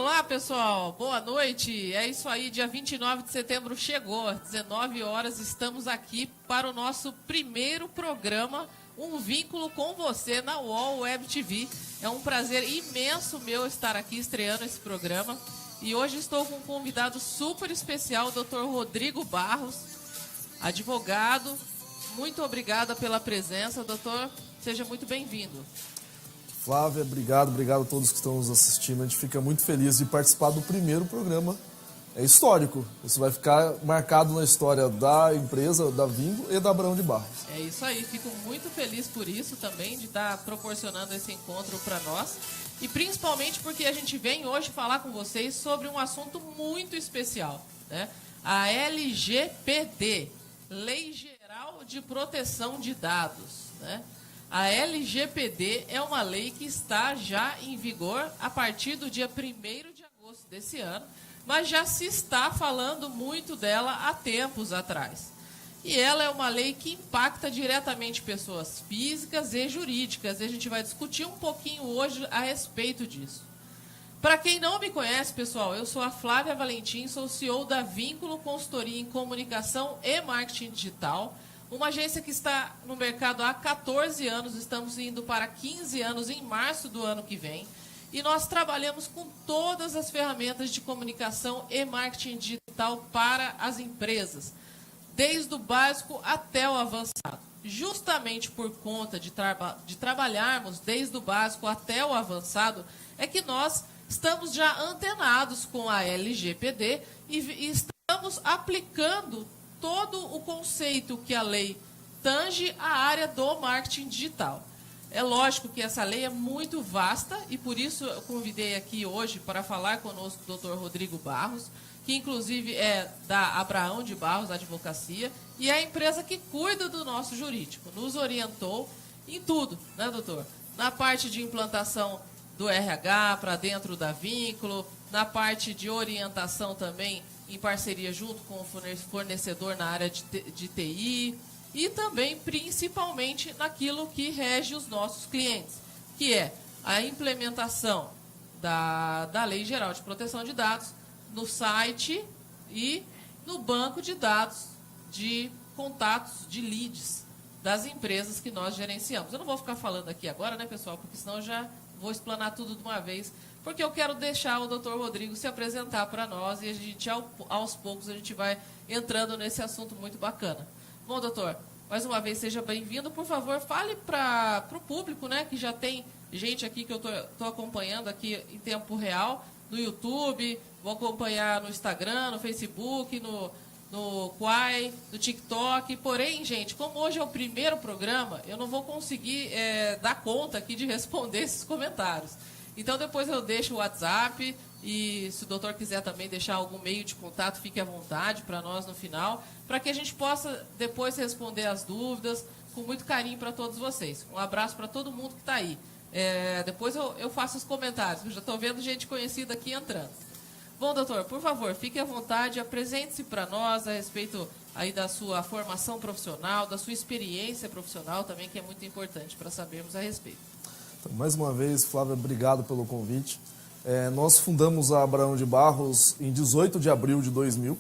Olá, pessoal. Boa noite. É isso aí, dia 29 de setembro chegou. Às 19 horas estamos aqui para o nosso primeiro programa, Um Vínculo com Você, na UOL Web TV. É um prazer imenso meu estar aqui estreando esse programa. E hoje estou com um convidado super especial, o Dr. Rodrigo Barros, advogado. Muito obrigada pela presença, doutor. Seja muito bem-vindo. Flávia, obrigado a todos que estão nos assistindo. A gente fica muito feliz de participar do primeiro programa. É histórico. Isso vai ficar marcado na história da empresa, da Vingo e da Abraão de Barros. É isso aí. Fico muito feliz por isso também, de estar proporcionando esse encontro para nós. E principalmente porque a gente vem hoje falar com vocês sobre um assunto muito especial, né? A LGPD, Lei Geral de Proteção de Dados, né? A LGPD é uma lei que está já em vigor a partir do dia 1º de agosto desse ano, mas já se está falando muito dela há tempos atrás. E ela é uma lei que impacta diretamente pessoas físicas e jurídicas, e a gente vai discutir um pouquinho hoje a respeito disso. Para quem não me conhece, pessoal, eu sou a Flávia Valentim, sou CEO da Vínculo Consultoria em Comunicação e Marketing Digital, uma agência que está no mercado há 14 anos, estamos indo para 15 anos em março do ano que vem, e nós trabalhamos com todas as ferramentas de comunicação e marketing digital para as empresas, desde o básico até o avançado. Justamente por conta de trabalharmos desde o básico até o avançado, é que nós estamos já antenados com a LGPD e estamos aplicando todo o conceito que a lei tange à área do marketing digital. É lógico que essa lei é muito vasta e por isso eu convidei aqui hoje para falar conosco o Dr. Rodrigo Barros, que inclusive é da Abraão de Barros Advocacia e é a empresa que cuida do nosso jurídico. Nos orientou em tudo, né, doutor? Na parte de implantação do RH para dentro da Vínculo, na parte de orientação também em parceria junto com o fornecedor na área de TI e também, principalmente, naquilo que rege os nossos clientes, que é a implementação da Lei Geral de Proteção de Dados no site e no banco de dados de contatos, de leads das empresas que nós gerenciamos. Eu não vou ficar falando aqui agora, né, pessoal, porque senão eu já vou explanar tudo de uma vez, porque eu quero deixar o Dr. Rodrigo se apresentar para nós e a gente, aos poucos, a gente vai entrando nesse assunto muito bacana. Bom, doutor, mais uma vez, seja bem-vindo. Por favor, fale para o público, né, que já tem gente aqui que eu estou acompanhando aqui em tempo real, no YouTube, vou acompanhar no Instagram, no Facebook, no Quai, no TikTok. Porém, gente, como hoje é o primeiro programa, eu não vou conseguir dar conta aqui de responder esses comentários. Então, depois eu deixo o WhatsApp e, se o doutor quiser também deixar algum meio de contato, fique à vontade para nós no final, para que a gente possa depois responder as dúvidas com muito carinho para todos vocês. Um abraço para todo mundo que está aí. Depois eu faço os comentários, eu já estou vendo gente conhecida aqui entrando. Bom, doutor, por favor, fique à vontade, apresente-se para nós a respeito aí da sua formação profissional, da sua experiência profissional também, que é muito importante para sabermos a respeito. Então, mais uma vez, Flávia, obrigado pelo convite. Nós fundamos a Abraão de Barros em 18 de abril de 2000,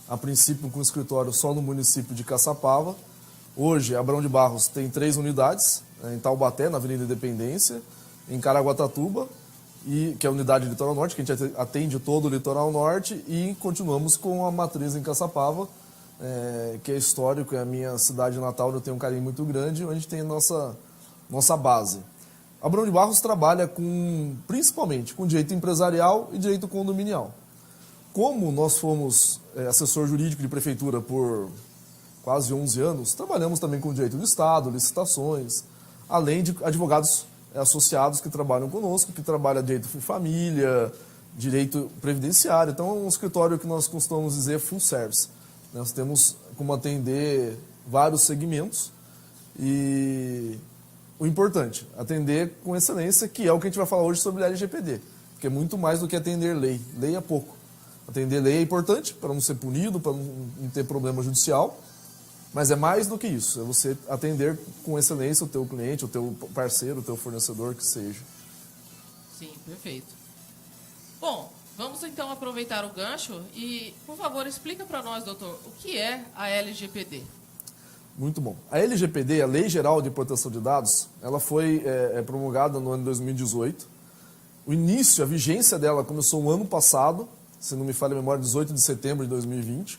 a princípio com escritório só no município de Caçapava. Hoje, a Abraão de Barros tem 3 unidades, em Taubaté, na Avenida Independência, em Caraguatatuba, que é a unidade Litoral Norte, que a gente atende todo o Litoral Norte, e continuamos com a matriz em Caçapava, que é histórico, é a minha cidade natal, eu tenho um carinho muito grande, onde a gente tem a nossa base. A Abraão de Barros trabalha principalmente com direito empresarial e direito condominial. Como nós fomos assessor jurídico de prefeitura por quase 11 anos, trabalhamos também com direito do Estado, licitações, além de advogados associados que trabalham conosco, que trabalham direito de família, direito previdenciário. Então, é um escritório que nós costumamos dizer full service. Nós temos como atender vários segmentos e o importante, atender com excelência, que é o que a gente vai falar hoje sobre a LGPD, que é muito mais do que atender lei. Lei é pouco. Atender lei é importante para não ser punido, para não ter problema judicial, mas é mais do que isso, é você atender com excelência o teu cliente, o teu parceiro, o teu fornecedor, que seja. Sim, perfeito. Bom, vamos então aproveitar o gancho e, por favor, explica para nós, doutor, o que é a LGPD? Muito bom. A LGPD, a Lei Geral de Proteção de Dados, ela foi promulgada no ano de 2018. O início, a vigência dela começou no ano passado, se não me falha a memória, 18 de setembro de 2020.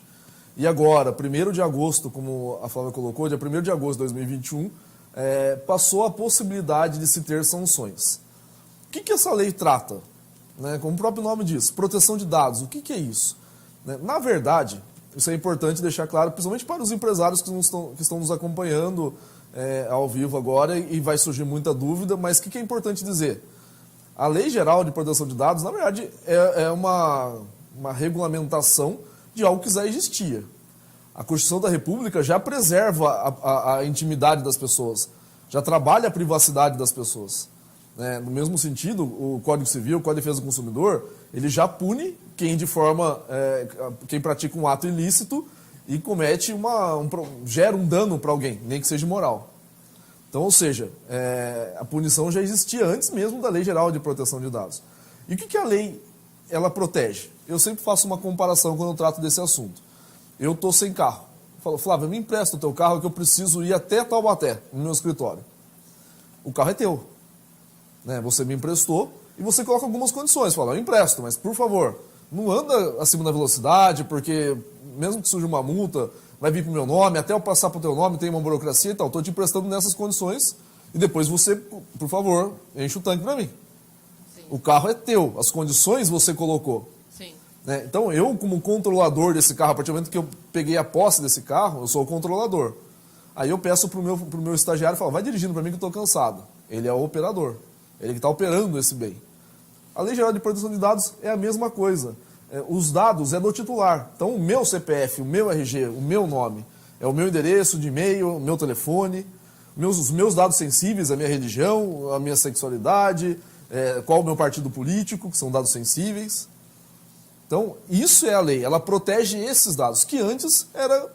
E agora, 1º de agosto, como a Flávia colocou, dia 1º de agosto de 2021, passou a possibilidade de se ter sanções. O que essa lei trata? Como o próprio nome diz, proteção de dados. O que é isso? Na verdade, isso é importante deixar claro, principalmente para os empresários que estão nos acompanhando ao vivo agora, e vai surgir muita dúvida, mas o que é importante dizer? A Lei Geral de Proteção de Dados, na verdade, é uma regulamentação de algo que já existia. A Constituição da República já preserva a intimidade das pessoas, já trabalha a privacidade das pessoas. No mesmo sentido, o Código Civil, o Código de Defesa do Consumidor, ele já pune quem pratica um ato ilícito e comete gera um dano para alguém, nem que seja moral. Então, ou seja, a punição já existia antes mesmo da Lei Geral de Proteção de Dados. E o que a lei ela protege? Eu sempre faço uma comparação quando eu trato desse assunto. Eu estou sem carro. Eu falo, Flávio, me empresta o teu carro que eu preciso ir até Taubaté, no meu escritório. O carro é teu. Você me emprestou e você coloca algumas condições. Fala, eu empresto, mas por favor, não anda acima da velocidade, porque mesmo que surja uma multa, vai vir para o meu nome, até eu passar para o teu nome tem uma burocracia e tal. Estou te emprestando nessas condições e depois você, por favor, enche o tanque para mim. Sim. O carro é teu, as condições você colocou. Sim. Então eu, como controlador desse carro, a partir do momento que eu peguei a posse desse carro, eu sou o controlador. Aí eu peço para o meu estagiário, falo, vai dirigindo para mim que eu estou cansado. Ele é o operador. Ele que está operando esse bem. A Lei Geral de Proteção de Dados é a mesma coisa. Os dados é do titular. Então, o meu CPF, o meu RG, o meu nome, é o meu endereço de e-mail, o meu telefone, os meus dados sensíveis, a minha religião, a minha sexualidade, qual o meu partido político, que são dados sensíveis. Então, isso é a lei. Ela protege esses dados, que antes era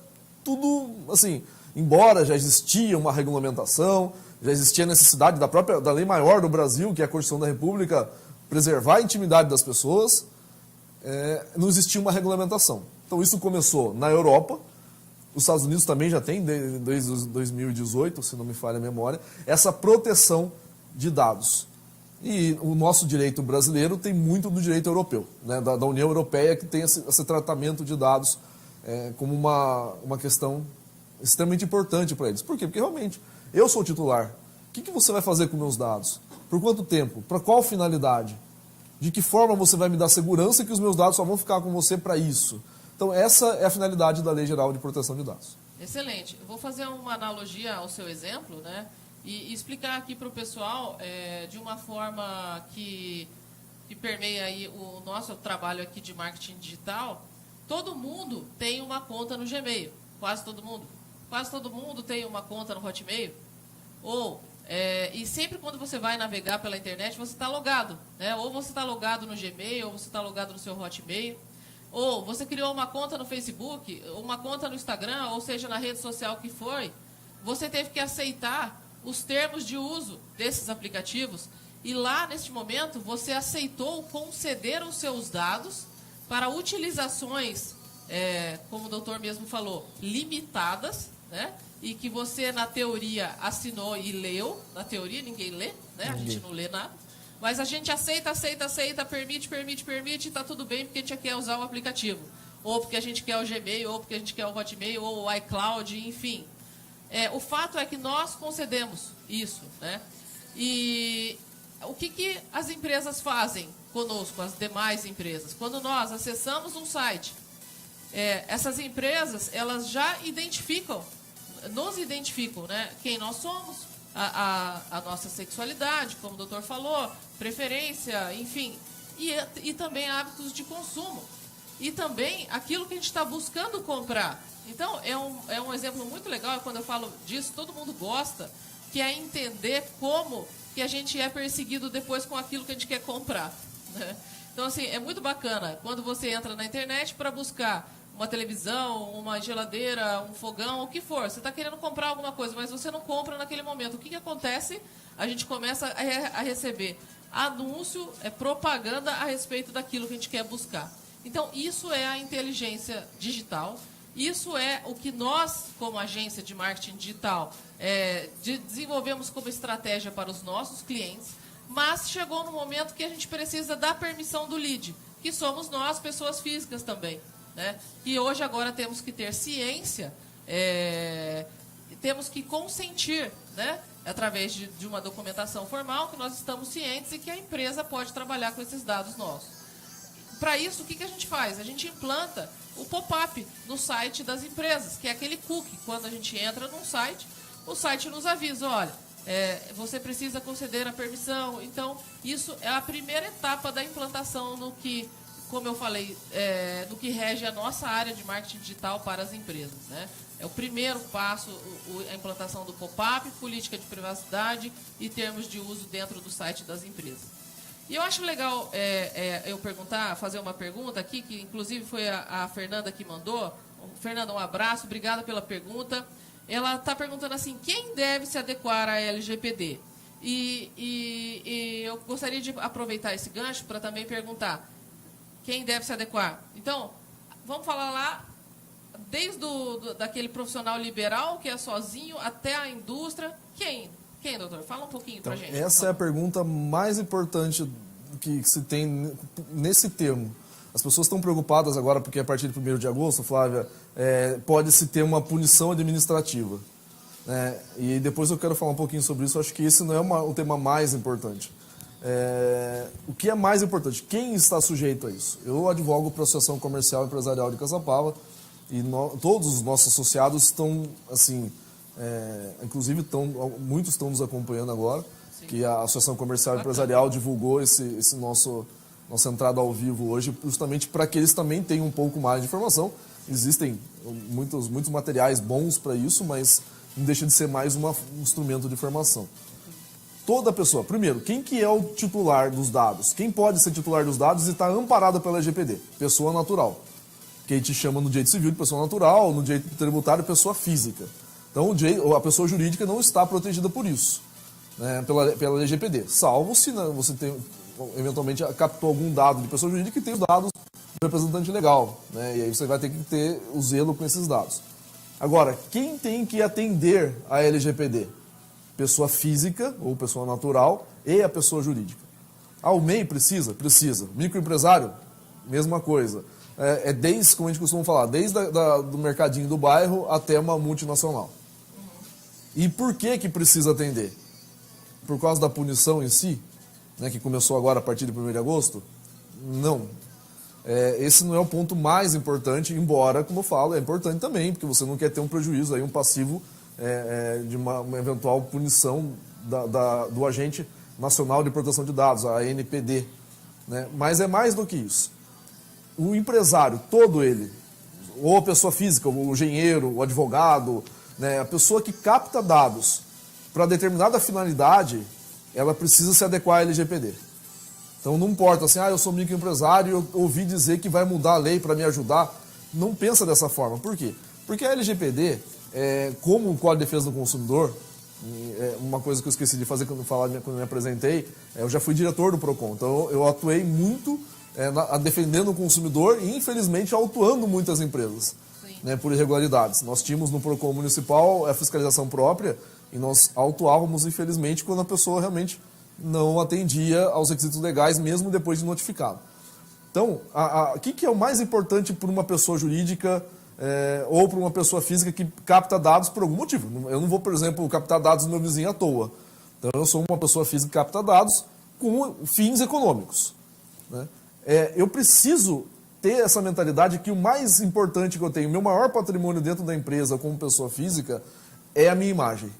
tudo, assim, embora já existia uma regulamentação, já existia a necessidade da lei maior do Brasil, que é a Constituição da República, preservar a intimidade das pessoas, não existia uma regulamentação. Então isso começou na Europa, os Estados Unidos também já tem, desde 2018, se não me falha a memória, essa proteção de dados. E o nosso direito brasileiro tem muito do direito europeu, da União Europeia, que tem esse tratamento de dados como uma questão extremamente importante para eles. Por quê? Porque realmente eu sou o titular. O que você vai fazer com meus dados? Por quanto tempo? Para qual finalidade? De que forma você vai me dar segurança que os meus dados só vão ficar com você para isso? Então, essa é a finalidade da Lei Geral de Proteção de Dados. Excelente. Eu vou fazer uma analogia ao seu exemplo, e explicar aqui para o pessoal de uma forma que permeia aí o nosso trabalho aqui de marketing digital. Todo mundo tem uma conta no Gmail. Quase todo mundo. Quase todo mundo tem uma conta no Hotmail. E sempre quando você vai navegar pela internet, você está logado. Ou você está logado no Gmail, ou você está logado no seu Hotmail. Ou você criou uma conta no Facebook, uma conta no Instagram, ou seja, na rede social que foi. Você teve que aceitar os termos de uso desses aplicativos. E lá, neste momento, você aceitou conceder os seus dados para utilizações, como o doutor mesmo falou, limitadas, e que você, na teoria, assinou e leu. Na teoria, ninguém lê, A gente não lê nada. Mas a gente aceita, permite, e está tudo bem porque a gente quer usar o aplicativo. Ou porque a gente quer o Gmail, ou porque a gente quer o Hotmail, ou o iCloud, enfim. O fato é que nós concedemos isso, E o que as empresas fazem conosco, as demais empresas? Quando nós acessamos um site, essas empresas, elas já nos identificam, quem nós somos, a nossa sexualidade, como o doutor falou, preferência, enfim, e também hábitos de consumo. E também aquilo que a gente está buscando comprar. Então, é um exemplo muito legal, quando eu falo disso, todo mundo gosta, que é entender como que a gente é perseguido depois com aquilo que a gente quer comprar. Então, assim, é muito bacana quando você entra na internet para buscar uma televisão, uma geladeira, um fogão, o que for. Você está querendo comprar alguma coisa, mas você não compra naquele momento. O que acontece? A gente começa a receber anúncio, é propaganda a respeito daquilo que a gente quer buscar. Então, isso é a inteligência digital. Isso é o que nós, como agência de marketing digital, desenvolvemos como estratégia para os nossos clientes, mas chegou no momento que a gente precisa da permissão do lead, que somos nós, pessoas físicas também, né? E hoje agora temos que ter ciência, temos que consentir, né? Através de uma documentação formal, que nós estamos cientes e que a empresa pode trabalhar com esses dados nossos. Para isso, o que a gente faz? A gente implanta o pop-up no site das empresas, que é aquele cookie. Quando a gente entra num site, o site nos avisa, olha, você precisa conceder a permissão. Então, isso é a primeira etapa da implantação no que, como eu falei, no que rege a nossa área de marketing digital para as empresas, né? É o primeiro passo, a implantação do pop-up, política de privacidade e termos de uso dentro do site das empresas. E eu acho legal eu fazer uma pergunta aqui, que inclusive foi a Fernanda que mandou. Fernanda, um abraço, obrigada pela pergunta. Ela está perguntando assim, quem deve se adequar à LGPD? E eu gostaria de aproveitar esse gancho para também perguntar, quem deve se adequar? Então, vamos falar lá, desde daquele profissional liberal, que é sozinho, até a indústria. Quem, doutor? Fala um pouquinho para a gente. Essa é a pergunta mais importante que se tem nesse termo. As pessoas estão preocupadas agora porque a partir de 1º de agosto, Flávia, pode-se ter uma punição administrativa. E depois eu quero falar um pouquinho sobre isso. Eu acho que esse não é o tema mais importante. O que é mais importante? Quem está sujeito a isso? Eu advogo para a Associação Comercial e Empresarial de Caçapava e todos os nossos associados estão, assim, inclusive muitos estão nos acompanhando agora. Sim. Que a Associação Comercial e Empresarial divulgou esse nossa entrada ao vivo hoje, justamente para que eles também tenham um pouco mais de informação. Existem muitos materiais bons para isso, mas não deixa de ser mais um instrumento de informação. Toda pessoa, primeiro, quem que é o titular dos dados? Quem pode ser titular dos dados e está amparado pela LGPD? Pessoa natural. Que a gente chama no direito civil de pessoa natural, no direito tributário de pessoa física. Então, a pessoa jurídica não está protegida por isso, né, pela LGPD, salvo se você eventualmente captou algum dado de pessoa jurídica e tem os dados do representante legal, né, e aí você vai ter que ter o zelo com esses dados. Agora, quem tem que atender a LGPD? Pessoa física ou pessoa natural e a pessoa jurídica. O MEI precisa? Precisa. Microempresário? Mesma coisa. Desde, como a gente costuma falar, desde do mercadinho do bairro até uma multinacional. E por que precisa atender? Por causa da punição em si, né, que começou agora a partir de 1º de agosto? Não. Esse não é o ponto mais importante, embora, como eu falo, é importante também, porque você não quer ter um prejuízo, aí, um passivo de uma eventual punição do Agente Nacional de Proteção de Dados, a ANPD. Né? Mas é mais do que isso. O empresário, todo ele, ou a pessoa física, o engenheiro, o advogado, né, a pessoa que capta dados para determinada finalidade, ela precisa se adequar à LGPD. Então não importa assim, eu sou microempresário e eu ouvi dizer que vai mudar a lei para me ajudar. Não pensa dessa forma. Por quê? Porque a LGPD, como o Código de Defesa do Consumidor, uma coisa que eu esqueci de fazer quando me apresentei, eu já fui diretor do PROCON, então eu atuei muito defendendo o consumidor e, infelizmente, autuando muitas empresas, né, por irregularidades. Nós tínhamos no PROCON municipal a fiscalização própria e nós autuávamos, infelizmente, quando a pessoa realmente não atendia aos requisitos legais, mesmo depois de notificado. Então, o que é o mais importante para uma pessoa jurídica ou para uma pessoa física que capta dados por algum motivo? Eu não vou, por exemplo, captar dados do meu vizinho à toa. Então, eu sou uma pessoa física que capta dados com fins econômicos, né? Eu preciso ter essa mentalidade que o mais importante que eu tenho, o meu maior patrimônio dentro da empresa como pessoa física, é a minha imagem.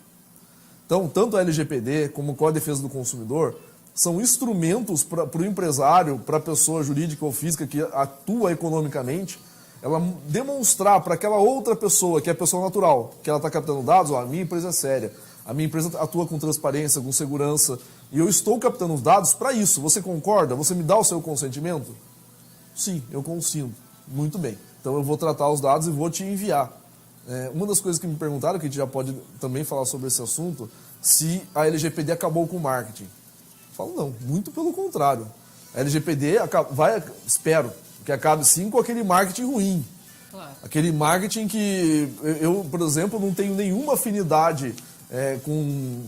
Então, tanto a LGPD como o Código de Defesa do Consumidor são instrumentos para o empresário, para a pessoa jurídica ou física que atua economicamente, ela demonstrar para aquela outra pessoa, que é a pessoa natural, que ela está captando dados, a minha empresa é séria, a minha empresa atua com transparência, com segurança, e eu estou captando os dados para isso. Você concorda? Você me dá o seu consentimento? Sim, eu consinto. Muito bem. Então eu vou tratar os dados e vou te enviar. Uma das coisas que me perguntaram, que a gente já pode também falar sobre esse assunto, se a LGPD acabou com o marketing. Falo, não, muito pelo contrário. A LGPD espero que acabe sim com aquele marketing ruim. Claro. Aquele marketing que eu, por exemplo, não tenho nenhuma afinidade com,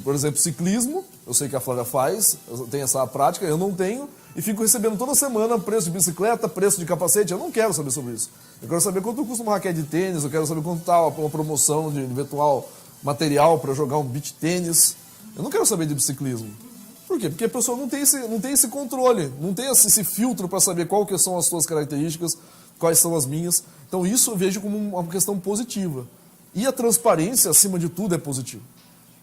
por exemplo, ciclismo. Eu sei que a Flávia faz, eu tenho essa prática, eu não tenho. E fico recebendo toda semana preço de bicicleta, preço de capacete. Eu não quero saber sobre isso. Eu quero saber quanto custa uma raquete de tênis, eu quero saber quanto está uma promoção de eventual material para jogar um beach tênis. Eu não quero saber de biciclismo. Por quê? Porque a pessoa não tem esse controle, não tem esse filtro para saber quais que são as suas características, quais são as minhas. Então isso eu vejo como uma questão positiva. E a transparência, acima de tudo, é positivo.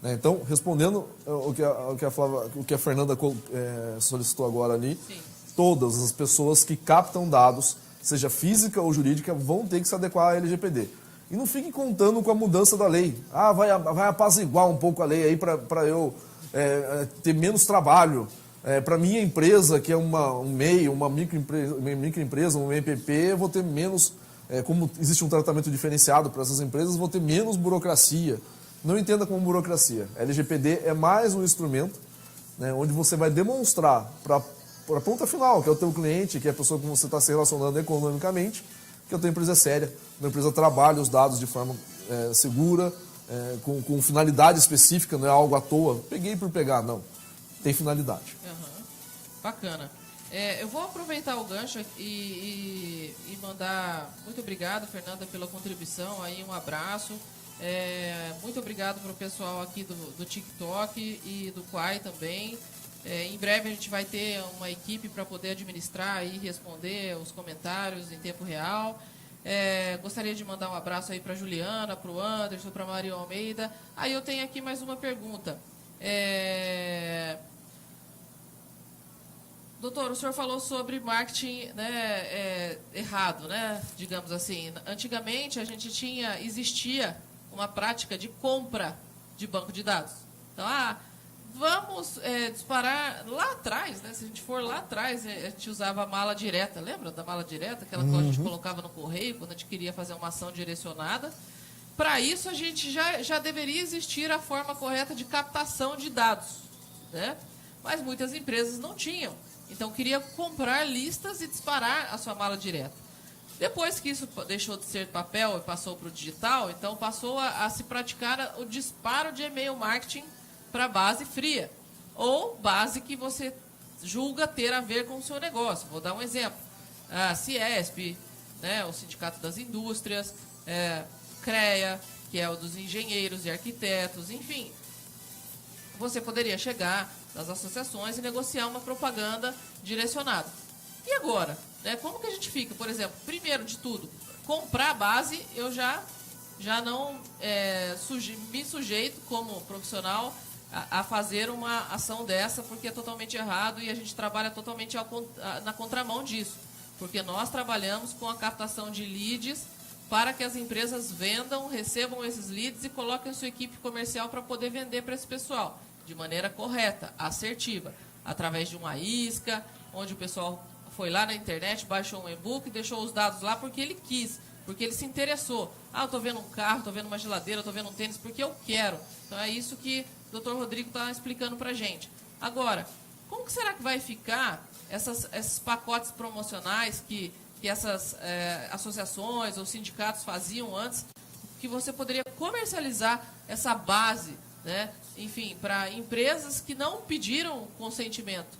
Então, respondendo o que a Fernanda solicitou agora ali, sim, todas as pessoas que captam dados, seja física ou jurídica, vão ter que se adequar à LGPD. E não fique contando com a mudança da lei. Vai apaziguar um pouco a lei aí para eu ter menos trabalho. Para minha empresa, que é um MEI, uma microempresa, um MPP, eu vou ter menos, como existe um tratamento diferenciado para essas empresas, vou ter menos burocracia. Não entenda como burocracia. A LGPD é mais um instrumento, né, onde você vai demonstrar para a ponta final, que é o teu cliente, que é a pessoa com que você está se relacionando economicamente, que a tua empresa é séria, a empresa trabalha os dados de forma segura, com finalidade específica, não é algo à toa. Peguei por pegar, não. Tem finalidade. Uhum. Bacana. Eu vou aproveitar o gancho e mandar muito obrigado, Fernanda, pela contribuição, aí um abraço. Muito obrigado para o pessoal aqui do TikTok e do Quai também. Em breve a gente vai ter uma equipe para poder administrar e responder os comentários em tempo real. Gostaria de mandar um abraço aí para a Juliana, para o Anderson, para a Maria Almeida. Aí eu tenho aqui mais uma pergunta. Doutor, o senhor falou sobre marketing, né, errado, né, digamos assim. Antigamente existia uma prática de compra de banco de dados. Então, vamos disparar lá atrás, né? Se a gente for lá atrás, a gente usava a mala direta. Lembra da mala direta? Aquela que a gente colocava no correio quando a gente queria fazer uma ação direcionada. Para isso, a gente já deveria existir a forma correta de captação de dados, né? Mas muitas empresas não tinham. Então, queria comprar listas e disparar a sua mala direta. Depois que isso deixou de ser papel e passou para o digital, então passou a se praticar o disparo de e-mail marketing para base fria, ou base que você julga ter a ver com o seu negócio. Vou dar um exemplo. A Ciesp, né, o Sindicato das Indústrias, CREA, que é o dos engenheiros e arquitetos, enfim. Você poderia chegar nas associações e negociar uma propaganda direcionada. E agora? Como que a gente fica? Por exemplo, primeiro de tudo, comprar a base, eu já não me sujeito como profissional a fazer uma ação dessa, porque é totalmente errado e a gente trabalha totalmente na contramão disso. Porque nós trabalhamos com a captação de leads para que as empresas vendam, recebam esses leads e coloquem a sua equipe comercial para poder vender para esse pessoal de maneira correta, assertiva, através de uma isca, onde o pessoal foi lá na internet, baixou um e-book e deixou os dados lá porque ele quis, porque ele se interessou. Eu estou vendo um carro, estou vendo uma geladeira, estou vendo um tênis porque eu quero. Então é isso que o Dr. Rodrigo está explicando para a gente. Agora, como que será que vai ficar esses pacotes promocionais que essas associações ou sindicatos faziam antes, que você poderia comercializar essa base, né? Enfim, para empresas que não pediram consentimento?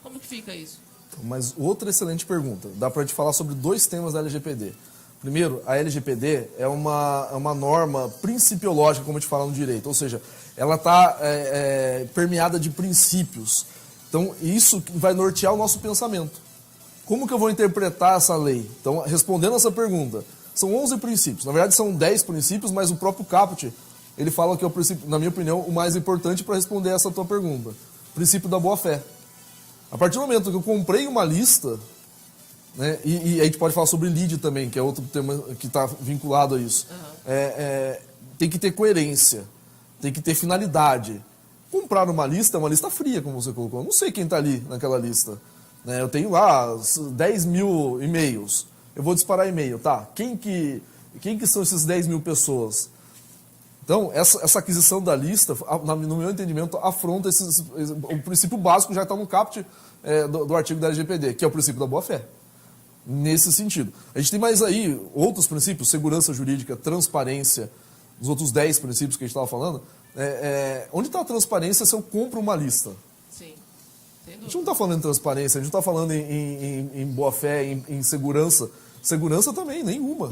Como que fica isso? Mas outra excelente pergunta. Dá para te falar sobre dois temas da LGPD. Primeiro, a LGPD é uma norma principiológica, como a gente fala no direito. Ou seja, ela está permeada de princípios. Então, isso vai nortear o nosso pensamento. Como que eu vou interpretar essa lei? Então, respondendo essa pergunta, são 11 princípios. Na verdade, são 10 princípios, mas o próprio caput, ele fala que é o princípio, na minha opinião, o mais importante para responder essa tua pergunta. O princípio da boa-fé. A partir do momento que eu comprei uma lista, né, e a gente pode falar sobre lead também, que é outro tema que está vinculado a isso. Tem que ter coerência, tem que ter finalidade. Comprar uma lista é uma lista fria, como você colocou. Eu não sei quem está ali naquela lista. Né, eu tenho lá 10 mil e-mails. Eu vou disparar e-mail, tá? Quem que são esses 10 mil pessoas? Então, essa aquisição da lista, no meu entendimento, afronta o princípio básico já está no caput do artigo da LGPD, que é o princípio da boa-fé. Nesse sentido. A gente tem mais aí outros princípios, segurança jurídica, transparência, os outros 10 princípios que a gente estava falando. Onde está a transparência se eu compro uma lista? Sim. A gente não está falando em transparência, a gente não está falando em boa-fé, em segurança. Segurança também, nenhuma.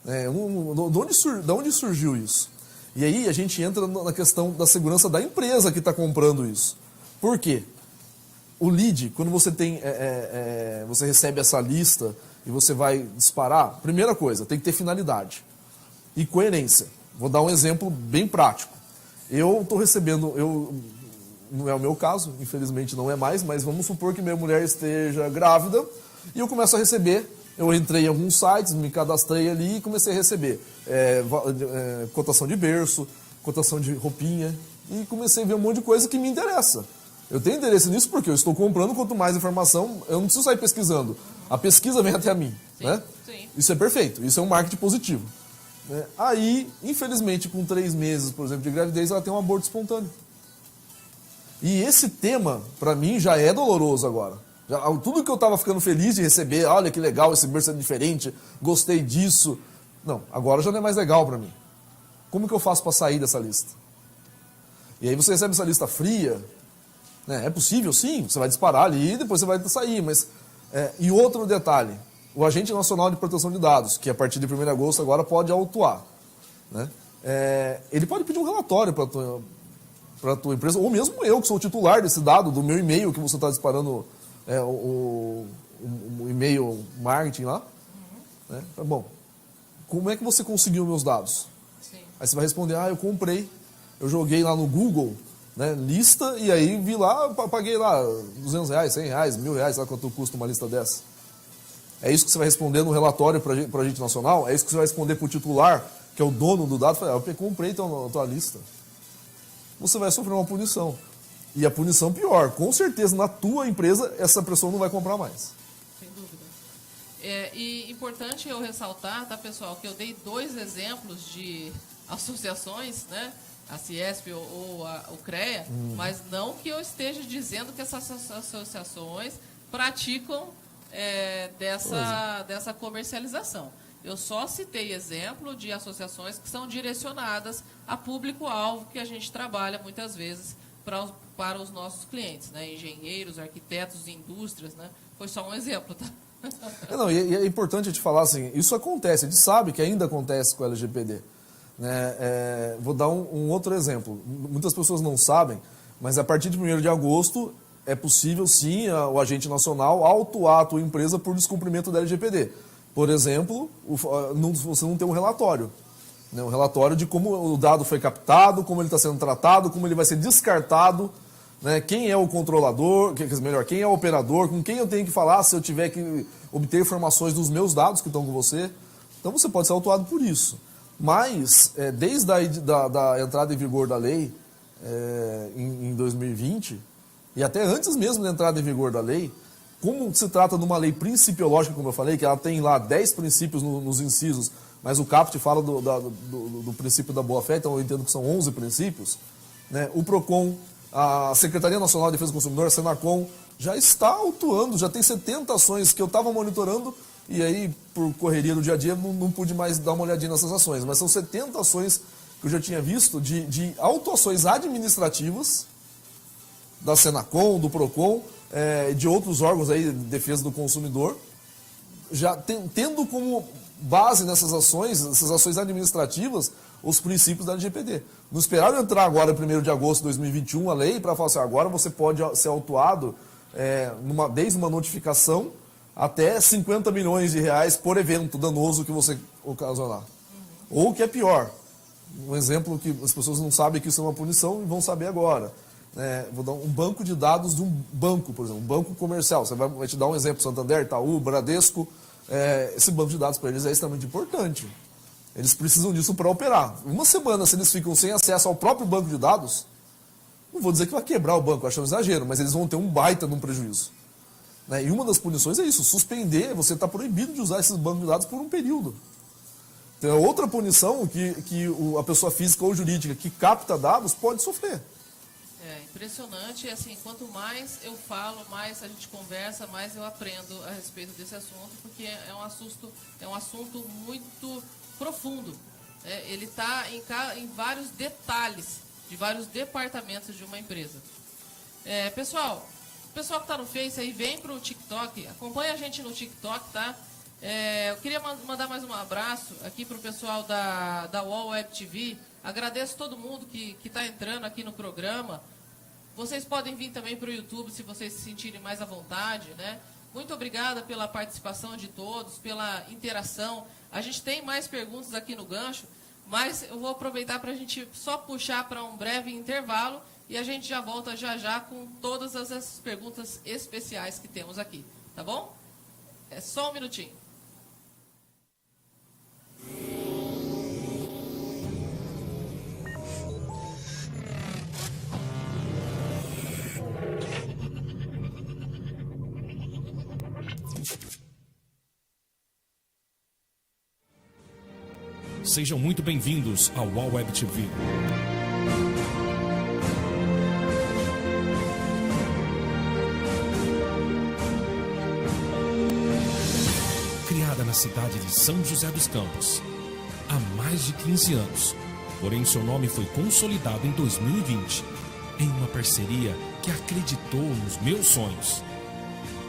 De onde surgiu isso? E aí a gente entra na questão da segurança da empresa que está comprando isso. Por quê? O lead, quando você você recebe essa lista e você vai disparar, primeira coisa, tem que ter finalidade e coerência. Vou dar um exemplo bem prático. Eu estou recebendo, não é o meu caso, infelizmente não é mais, mas vamos supor que minha mulher esteja grávida e eu começo a receber. Eu entrei em alguns sites, me cadastrei ali e comecei a receber cotação de berço, cotação de roupinha e comecei a ver um monte de coisa que me interessa. Eu tenho interesse nisso porque eu estou comprando, quanto mais informação, eu não preciso sair pesquisando. A pesquisa vem até mim. Sim, né? sim. Isso é perfeito, isso é um marketing positivo. Aí, infelizmente, com 3 meses, por exemplo, de gravidez, ela tem um aborto espontâneo. E esse tema, para mim, já é doloroso agora. Tudo que eu estava ficando feliz de receber, olha que legal, esse berço é diferente, gostei disso. Não, agora já não é mais legal para mim. Como que eu faço para sair dessa lista? E aí você recebe essa lista fria, né? É possível, sim, você vai disparar ali e depois você vai sair. E outro detalhe, o Agente Nacional de Proteção de Dados, que a partir de 1º de agosto agora pode autuar, né? Ele pode pedir um relatório para a tua empresa, ou mesmo eu, que sou o titular desse dado, do meu e-mail que você está disparando, o e-mail marketing lá. Né? Bom, como é que você conseguiu meus dados? Sim. Aí você vai responder, eu comprei, eu joguei lá no Google, né, lista, e aí vi lá, paguei lá R$200, R$100, R$1.000, sabe quanto custa uma lista dessa? É isso que você vai responder no relatório para o Agente Nacional? É isso que você vai responder para o titular, que é o dono do dado? Eu comprei então a tua lista. Você vai sofrer uma punição. E a punição pior. Com certeza, na tua empresa, essa pessoa não vai comprar mais. Sem dúvida. E importante eu ressaltar, tá, pessoal, que eu dei 2 exemplos de associações, né? A Ciesp ou o CREA, mas não que eu esteja dizendo que essas associações praticam dessa comercialização. Eu só citei exemplo de associações que são direcionadas a público-alvo que a gente trabalha muitas vezes para os nossos clientes, né? Engenheiros, arquitetos, indústrias, né? Foi só um exemplo, tá? E é importante a gente falar assim, isso acontece, a gente sabe que ainda acontece com o LGPD. Né? Vou dar um outro exemplo. Muitas pessoas não sabem, mas a partir de 1º de agosto é possível sim o Agente Nacional autuar a tua empresa por descumprimento da LGPD. Por exemplo, você não tem um relatório. Né? Um relatório de como o dado foi captado, como ele está sendo tratado, como ele vai ser descartado, né? Quem é o controlador, quem é o operador, com quem eu tenho que falar se eu tiver que obter informações dos meus dados que estão com você. Então você pode ser autuado por isso. Mas, desde da entrada em vigor da lei em 2020, e até antes mesmo da entrada em vigor da lei, como se trata de uma lei principiológica, como eu falei, que ela tem lá 10 princípios nos incisos, mas o caput fala do princípio da boa-fé, então eu entendo que são 11 princípios, né? O PROCON, a Secretaria Nacional de Defesa do Consumidor, a Senacom, já está autuando, já tem 70 ações que eu estava monitorando, e aí, por correria do dia a dia, não pude mais dar uma olhadinha nessas ações, mas são 70 ações que eu já tinha visto de autuações administrativas da Senacom, do PROCON, de outros órgãos aí de defesa do consumidor, já tendo como base nessas ações, essas ações administrativas, os princípios da LGPD. Não esperaram entrar agora, 1º de agosto de 2021, a lei, para falar assim, agora você pode ser autuado desde uma notificação até 50 milhões de reais por evento danoso que você ocasionar. Ou o que é pior, um exemplo que as pessoas não sabem que isso é uma punição e vão saber agora. Vou dar um banco de dados de um banco, por exemplo, um banco comercial. Você vai te dar um exemplo, Santander, Itaú, Bradesco. Esse banco de dados para eles é extremamente importante. Eles precisam disso para operar. Uma semana, se eles ficam sem acesso ao próprio banco de dados, não vou dizer que vai quebrar o banco, acho um exagero, mas eles vão ter um baita de um prejuízo. E uma das punições é isso, suspender, você está proibido de usar esses bancos de dados por um período. Então, é outra punição que a pessoa física ou jurídica que capta dados pode sofrer. É impressionante, e assim, quanto mais eu falo, mais a gente conversa, mais eu aprendo a respeito desse assunto, porque é um assunto muito profundo. Ele está em vários detalhes de vários departamentos de uma empresa. Pessoal, o pessoal que está no Face aí, vem para o TikTok, acompanha a gente no TikTok, tá? Eu queria mandar mais um abraço aqui para o pessoal da UOL Web TV. Agradeço todo mundo que está entrando aqui no programa. Vocês podem vir também para o YouTube se vocês se sentirem mais à vontade, né? Muito obrigada pela participação de todos, pela interação. A gente tem mais perguntas aqui no gancho, mas eu vou aproveitar para a gente só puxar para um breve intervalo e a gente já volta já com todas essas perguntas especiais que temos aqui, tá bom? É só um minutinho. Sejam muito bem-vindos ao UOL Web TV. Criada na cidade de São José dos Campos há mais de 15 anos, porém seu nome foi consolidado em 2020 em uma parceria que acreditou nos meus sonhos.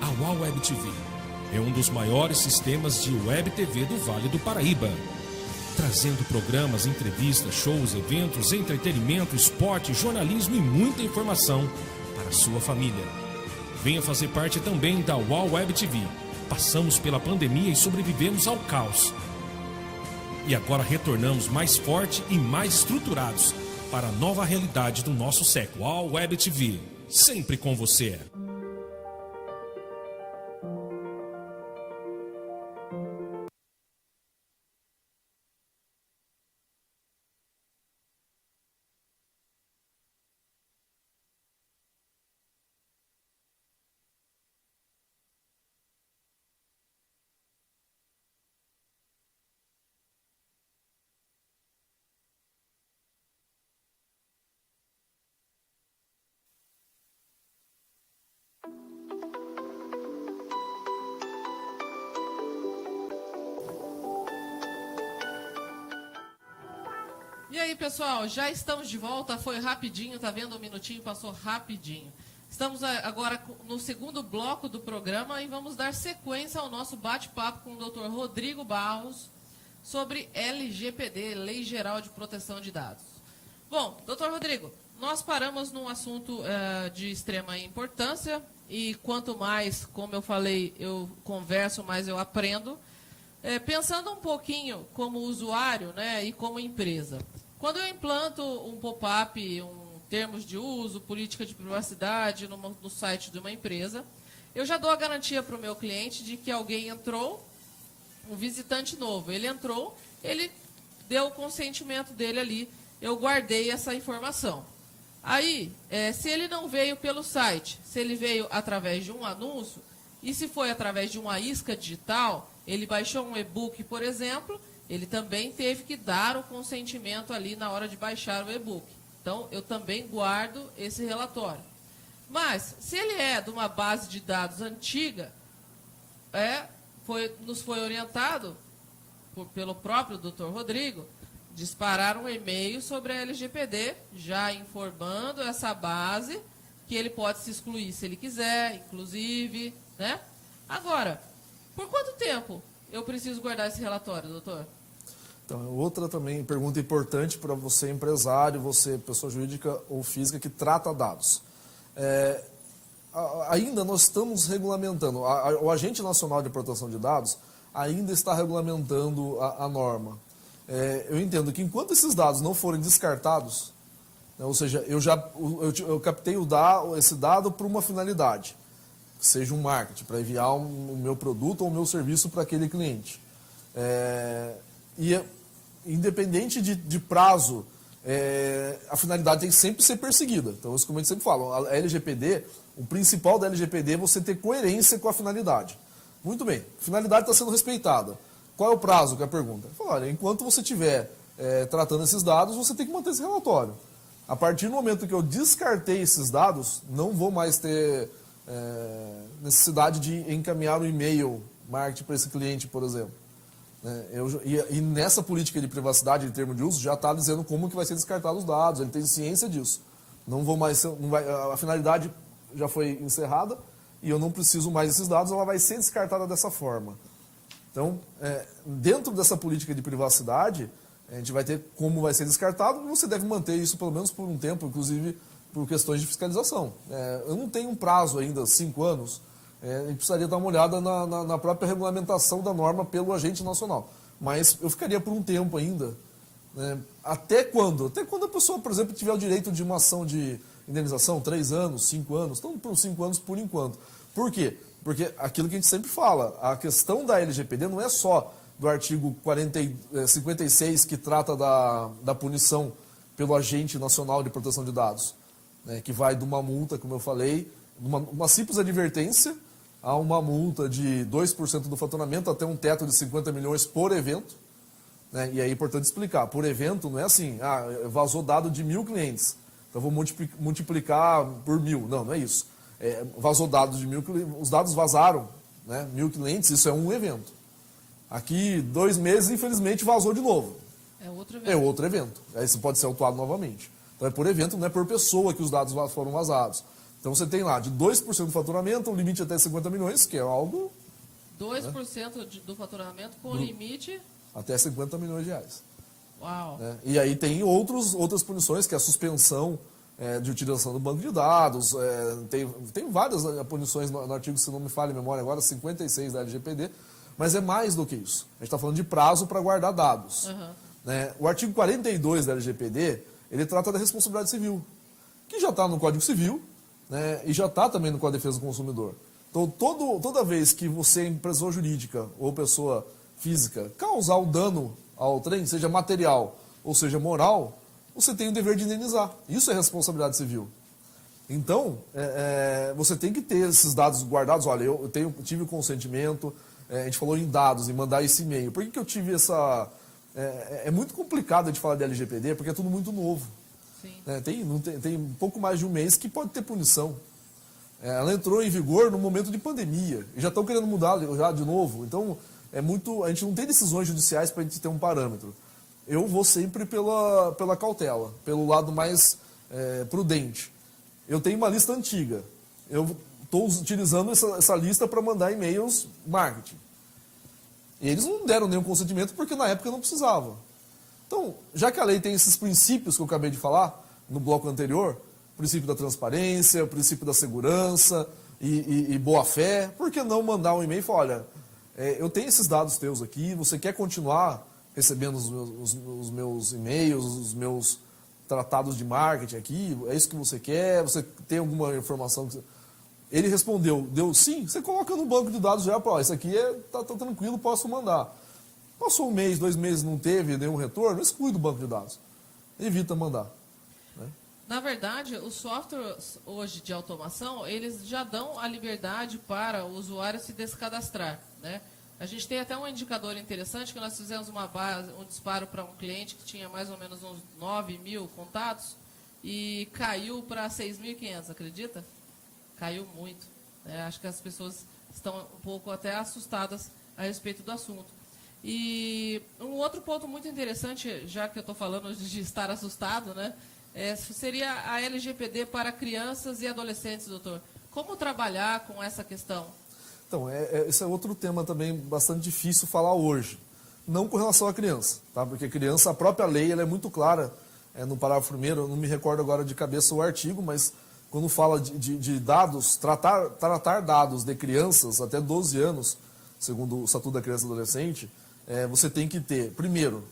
A UOL Web TV é um dos maiores sistemas de Web TV do Vale do Paraíba, trazendo programas, entrevistas, shows, eventos, entretenimento, esporte, jornalismo e muita informação para a sua família. Venha fazer parte também da UOL Web TV. Passamos pela pandemia e sobrevivemos ao caos. E agora retornamos mais forte e mais estruturados para a nova realidade do nosso século. UOL Web TV, sempre com você. E aí, pessoal, já estamos de volta, foi rapidinho, tá vendo? Um minutinho, passou rapidinho. Estamos agora no segundo bloco do programa e vamos dar sequência ao nosso bate-papo com o Dr. Rodrigo Barros sobre LGPD, Lei Geral de Proteção de Dados. Bom, Dr. Rodrigo, nós paramos num assunto de extrema importância e quanto mais, como eu falei, eu converso, mais eu aprendo. Pensando um pouquinho como usuário, né, e como empresa. Quando eu implanto um pop-up, termos de uso, política de privacidade no site de uma empresa, eu já dou a garantia para o meu cliente de que alguém entrou, um visitante novo. Ele entrou, ele deu o consentimento dele ali, eu guardei essa informação. Aí, se ele não veio pelo site, se ele veio através de um anúncio, e se foi através de uma isca digital, ele baixou um e-book, por exemplo, ele também teve que dar o consentimento ali na hora de baixar o e-book. Então, eu também guardo esse relatório. Mas, se ele é de uma base de dados antiga, nos foi orientado pelo próprio Dr. Rodrigo, disparar um e-mail sobre a LGPD, já informando essa base que ele pode se excluir se ele quiser, inclusive, né? Agora, por quanto tempo eu preciso guardar esse relatório, doutor? Então, outra também pergunta importante para você, empresário, você, pessoa jurídica ou física que trata dados. Ainda nós estamos regulamentando, o Agente Nacional de Proteção de Dados ainda está regulamentando a norma. Eu entendo que enquanto esses dados não forem descartados, né, ou seja, eu captei esse dado para uma finalidade, seja um marketing, para enviar o meu produto ou o meu serviço para aquele cliente. Independente de prazo, a finalidade tem que sempre ser perseguida. Então, isso como a gente sempre fala, a LGPD, o principal da LGPD é você ter coerência com a finalidade. Muito bem, a finalidade está sendo respeitada. qual é o prazo que é a pergunta? Ele falou, olha, enquanto você estiver tratando esses dados, você tem que manter esse relatório. A partir do momento que eu descartei esses dados, não vou mais ter necessidade de encaminhar um e-mail marketing para esse cliente, por exemplo. E nessa política de privacidade, de termo de uso, já está dizendo como que vai ser descartado os dados, ele tem ciência disso. Não vou mais, a finalidade já foi encerrada e eu não preciso mais desses dados, ela vai ser descartada dessa forma. Então, dentro dessa política de privacidade, a gente vai ter como vai ser descartado e você deve manter isso pelo menos por um tempo, inclusive por questões de fiscalização. Eu não tenho um prazo ainda, 5 anos, a gente precisaria dar uma olhada na própria regulamentação da norma pelo agente nacional. Mas eu ficaria por um tempo ainda. Até quando? Até quando a pessoa, por exemplo, tiver o direito de uma ação de indenização, 3 anos, 5 anos, então por 5 anos por enquanto. Por quê? Porque aquilo que a gente sempre fala, a questão da LGPD não é só do artigo 56 que trata da punição pelo agente nacional de proteção de dados, que vai de uma multa, como eu falei, uma simples advertência a uma multa de 2% do faturamento até um teto de 50 milhões por evento. E aí é importante explicar, por evento não é assim, vazou dado de 1.000 clientes, então vou multiplicar por 1.000. Não é isso. Vazou dados de 1.000 clientes, os dados vazaram, 1.000 clientes, isso é um evento. Aqui, 2 meses, infelizmente, vazou de novo. É outro evento. É outro evento. Aí você pode ser autuado novamente. Então é por evento, não é por pessoa que os dados foram vazados. Então você tem lá de 2% do faturamento, um limite até 50 milhões, que é algo... 2% do faturamento com limite... Até 50 milhões de reais. Uau! E aí tem outras punições, que é a suspensão de utilização do banco de dados. Tem várias punições no artigo, se não me falha a memória agora, 56 da LGPD, mas é mais do que isso. A gente está falando de prazo para guardar dados. O artigo 42 da LGPD, ele trata da responsabilidade civil, que já está no Código Civil, e já está também no Código de Defesa do Consumidor. Então, toda vez que você, empresa jurídica ou pessoa física, causar um dano ao trem, seja material ou seja moral, você tem o dever de indenizar. Isso é responsabilidade civil. Então, você tem que ter esses dados guardados. Olha, eu tive o consentimento, a gente falou em dados, em mandar esse e-mail. Por que eu tive essa... É muito complicado de falar de LGPD, porque é tudo muito novo. Tem um pouco mais de um mês que pode ter punição. Ela entrou em vigor no momento de pandemia. E já estão querendo mudar já de novo. Então, a gente não tem decisões judiciais para a gente ter um parâmetro. Eu vou sempre pela cautela, pelo lado mais prudente. Eu tenho uma lista antiga. Eu estou utilizando essa lista para mandar e-mails marketing. E eles não deram nenhum consentimento porque na época não precisava. Então, já que a lei tem esses princípios que eu acabei de falar no bloco anterior, princípio da transparência, princípio da segurança e boa-fé, por que não mandar um e-mail e falar, olha, eu tenho esses dados teus aqui, você quer continuar recebendo os meus e-mails, os meus tratados de marketing aqui, é isso que você quer, você tem alguma informação que... Ele respondeu, deu sim, você coloca no banco de dados já, isso aqui tá tranquilo, posso mandar. Passou 1 mês, 2 meses, não teve nenhum retorno, exclui do banco de dados. Evita mandar. Na verdade, os softwares hoje de automação, eles já dão a liberdade para o usuário se descadastrar. A gente tem até um indicador interessante, que nós fizemos um disparo para um cliente que tinha mais ou menos uns 9.000 contatos e caiu para 6.500, acredita? Caiu muito. Acho que as pessoas estão um pouco até assustadas a respeito do assunto. E um outro ponto muito interessante, já que eu estou falando de estar assustado, seria a LGPD para crianças e adolescentes, doutor. Como trabalhar com essa questão? Então, esse é outro tema também bastante difícil falar hoje. Não com relação à criança, tá? Porque a criança, a própria lei, ela é muito clara. No parágrafo 1º, eu não me recordo agora de cabeça o artigo, mas quando fala de dados, tratar dados de crianças até 12 anos, segundo o Estatuto da Criança e Adolescente, você tem que ter, primeiro,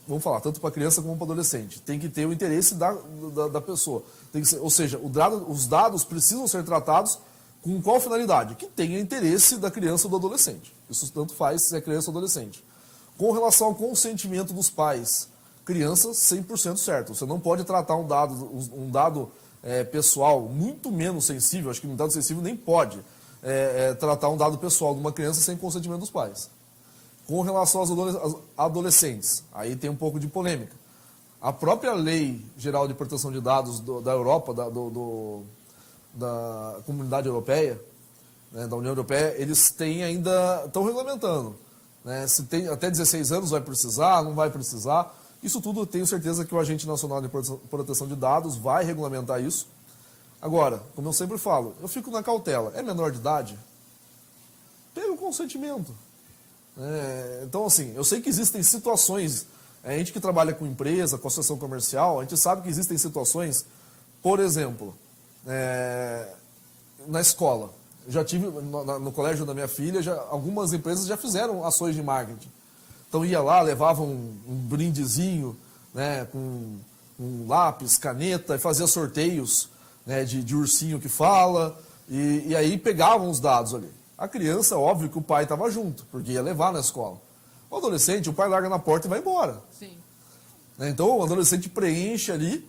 vamos falar, tanto para criança como para adolescente, tem que ter o interesse da pessoa. Tem que ser, ou seja, os dados precisam ser tratados com qual finalidade? Que tenha interesse da criança ou do adolescente. Isso tanto faz se é criança ou adolescente. Com relação ao consentimento dos pais, criança 100% certo. Você não pode tratar um dado pessoal muito menos sensível, acho que um dado sensível nem pode tratar um dado pessoal de uma criança sem consentimento dos pais. Com relação aos adolescentes, aí tem um pouco de polêmica. A própria Lei Geral de Proteção de Dados da Europa, da Comunidade Europeia, né, da União Europeia, eles estão regulamentando. Né, se tem até 16 anos vai precisar, não vai precisar. Isso tudo tenho certeza que o Agente Nacional de Proteção de Dados vai regulamentar isso. Agora, como eu sempre falo, eu fico na cautela. É menor de idade? Pega o consentimento. Então, assim, eu sei que existem situações, a gente que trabalha com empresa, com associação comercial, a gente sabe que existem situações, por exemplo, na escola. Já tive, no colégio da minha filha, algumas empresas já fizeram ações de marketing. Então ia lá, levava um brindezinho, né, com um lápis, caneta, e fazia sorteios, né, de ursinho que fala, e aí pegavam os dados ali. A criança, óbvio que o pai estava junto, porque ia levar na escola. O adolescente, o pai larga na porta e vai embora. Sim. Então o adolescente preenche ali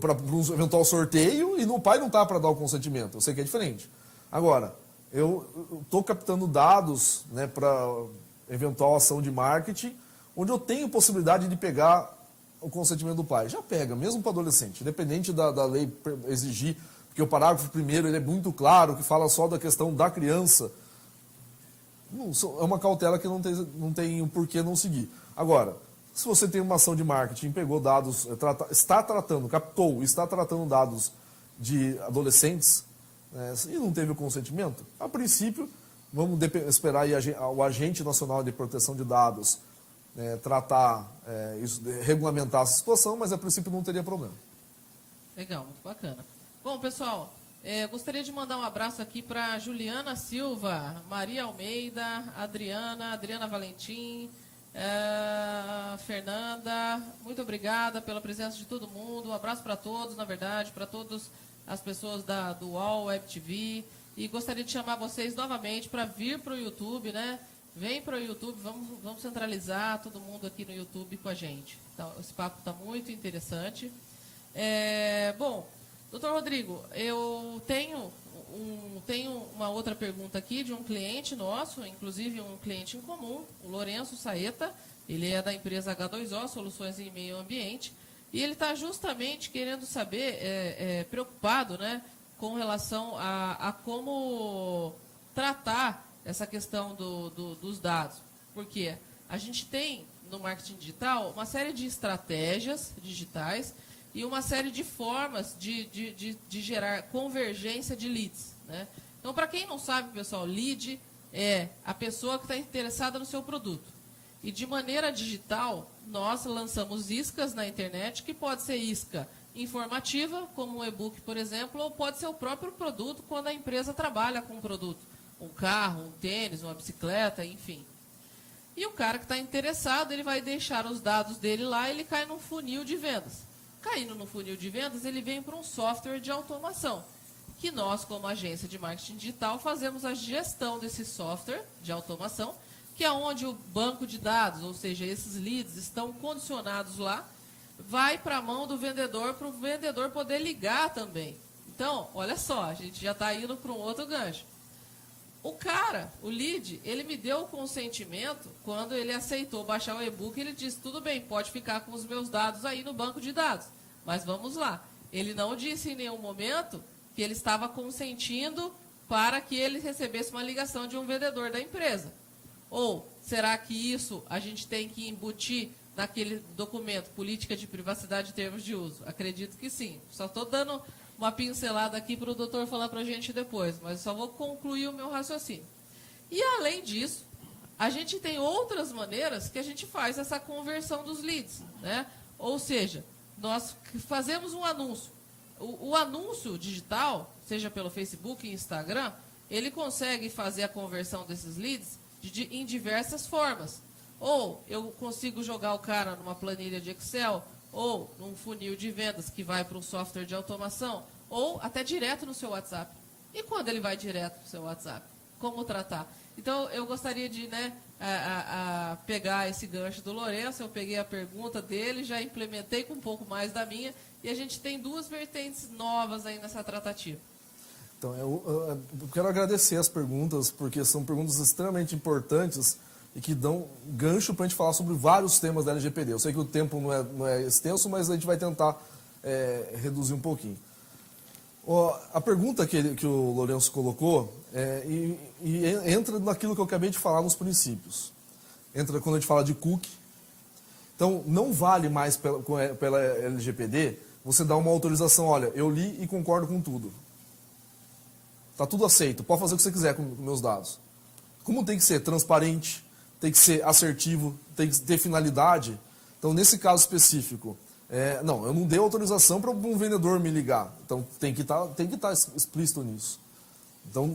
para um eventual sorteio e o pai não está para dar o consentimento. Eu sei que é diferente. Agora, eu estou captando dados, né, para eventual ação de marketing, onde eu tenho possibilidade de pegar o consentimento do pai. Já pega, mesmo para adolescente, independente da lei exigir. Porque o parágrafo primeiro ele é muito claro, que fala só da questão da criança. É uma cautela que não tem um porquê não seguir. Agora, se você tem uma ação de marketing, pegou dados, está tratando dados de adolescentes, e não teve o consentimento, a princípio, vamos esperar aí o Agente Nacional de Proteção de Dados regulamentar essa situação, mas a princípio não teria problema. Legal, muito bacana. Bom, pessoal, gostaria de mandar um abraço aqui para Juliana Silva, Maria Almeida, Adriana Valentim, Fernanda. Muito obrigada pela presença de todo mundo. Um abraço para todos, na verdade, para todas as pessoas do UOL Web TV. E gostaria de chamar vocês novamente para vir para o YouTube, né? Vem para o YouTube, vamos centralizar todo mundo aqui no YouTube com a gente. Então, esse papo está muito interessante. Bom, doutor Rodrigo, eu tenho uma outra pergunta aqui de um cliente nosso, inclusive um cliente em comum, o Lourenço Saeta. Ele é da empresa H2O, Soluções em Meio Ambiente, e ele está justamente querendo saber, preocupado, né, com relação a como tratar essa questão dos dados. Porque a gente tem no marketing digital uma série de estratégias digitais e uma série de formas de gerar convergência de leads, né? Então, para quem não sabe, pessoal, lead é a pessoa que está interessada no seu produto. E de maneira digital, nós lançamos iscas na internet, que pode ser isca informativa, como um e-book, por exemplo, ou pode ser o próprio produto quando a empresa trabalha com um produto. Um carro, um tênis, uma bicicleta, enfim. E o cara que está interessado, ele vai deixar os dados dele lá e ele cai num funil de vendas. Caindo no funil de vendas, ele vem para um software de automação, que nós, como agência de marketing digital, fazemos a gestão desse software de automação, que é onde o banco de dados, ou seja, esses leads estão condicionados lá, vai para a mão do vendedor, para o vendedor poder ligar também. Então, olha só, a gente já está indo para um outro gancho. O cara, o lead, ele me deu o consentimento quando ele aceitou baixar o e-book. Ele disse, tudo bem, pode ficar com os meus dados aí no banco de dados. Mas vamos lá. Ele não disse em nenhum momento que ele estava consentindo para que ele recebesse uma ligação de um vendedor da empresa. Ou será que isso a gente tem que embutir naquele documento, política de privacidade e termos de uso? Acredito que sim. Só estou dando uma pincelada aqui para o doutor falar para a gente depois, mas só vou concluir o meu raciocínio. E, além disso, a gente tem outras maneiras que a gente faz essa conversão dos leads, né? Ou seja, nós fazemos um anúncio. O anúncio digital, seja pelo Facebook e Instagram, ele consegue fazer a conversão desses leads em diversas formas. Ou eu consigo jogar o cara numa planilha de Excel, ou num funil de vendas que vai para um software de automação, ou até direto no seu WhatsApp. E quando ele vai direto no seu WhatsApp? Como tratar? Então, eu gostaria de pegar esse gancho do Lourenço. Eu peguei a pergunta dele, já implementei com um pouco mais da minha, e a gente tem duas vertentes novas aí nessa tratativa. Então, eu quero agradecer as perguntas, porque são perguntas extremamente importantes e que dão gancho para a gente falar sobre vários temas da LGPD. Eu sei que o tempo não é extenso, mas a gente vai tentar reduzir um pouquinho. A pergunta que o Lourenço colocou entra naquilo que eu acabei de falar nos princípios. Entra quando a gente fala de cookie. Então, não vale mais pela LGPD você dar uma autorização, olha, eu li e concordo com tudo. Está tudo aceito, pode fazer o que você quiser com meus dados. Como tem que ser transparente, tem que ser assertivo, tem que ter finalidade. Então, nesse caso específico, não, eu não dei autorização para um vendedor me ligar. Então, tem que estar explícito nisso. Então,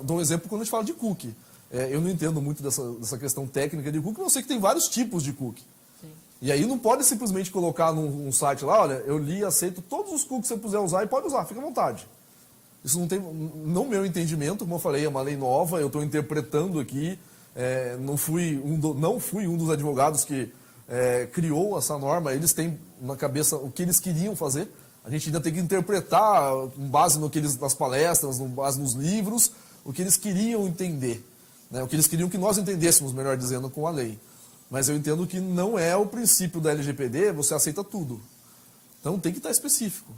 dou um exemplo quando a gente fala de cookie. Eu não entendo muito dessa questão técnica de cookie, mas eu sei que tem vários tipos de cookie. Sim. E aí não pode simplesmente colocar num site lá, olha, eu li e aceito todos os cookies que você puder usar e pode usar, fica à vontade. Isso não tem, no meu entendimento, como eu falei, é uma lei nova, eu estou interpretando aqui, não fui um dos advogados que criou essa norma, eles têm na cabeça o que eles queriam fazer, a gente ainda tem que interpretar com base nas palestras, com base nos livros, o que eles queriam entender, né? O que eles queriam que nós entendêssemos, melhor dizendo, com a lei. Mas eu entendo que não é o princípio da LGPD, você aceita tudo. Então tem que estar específico.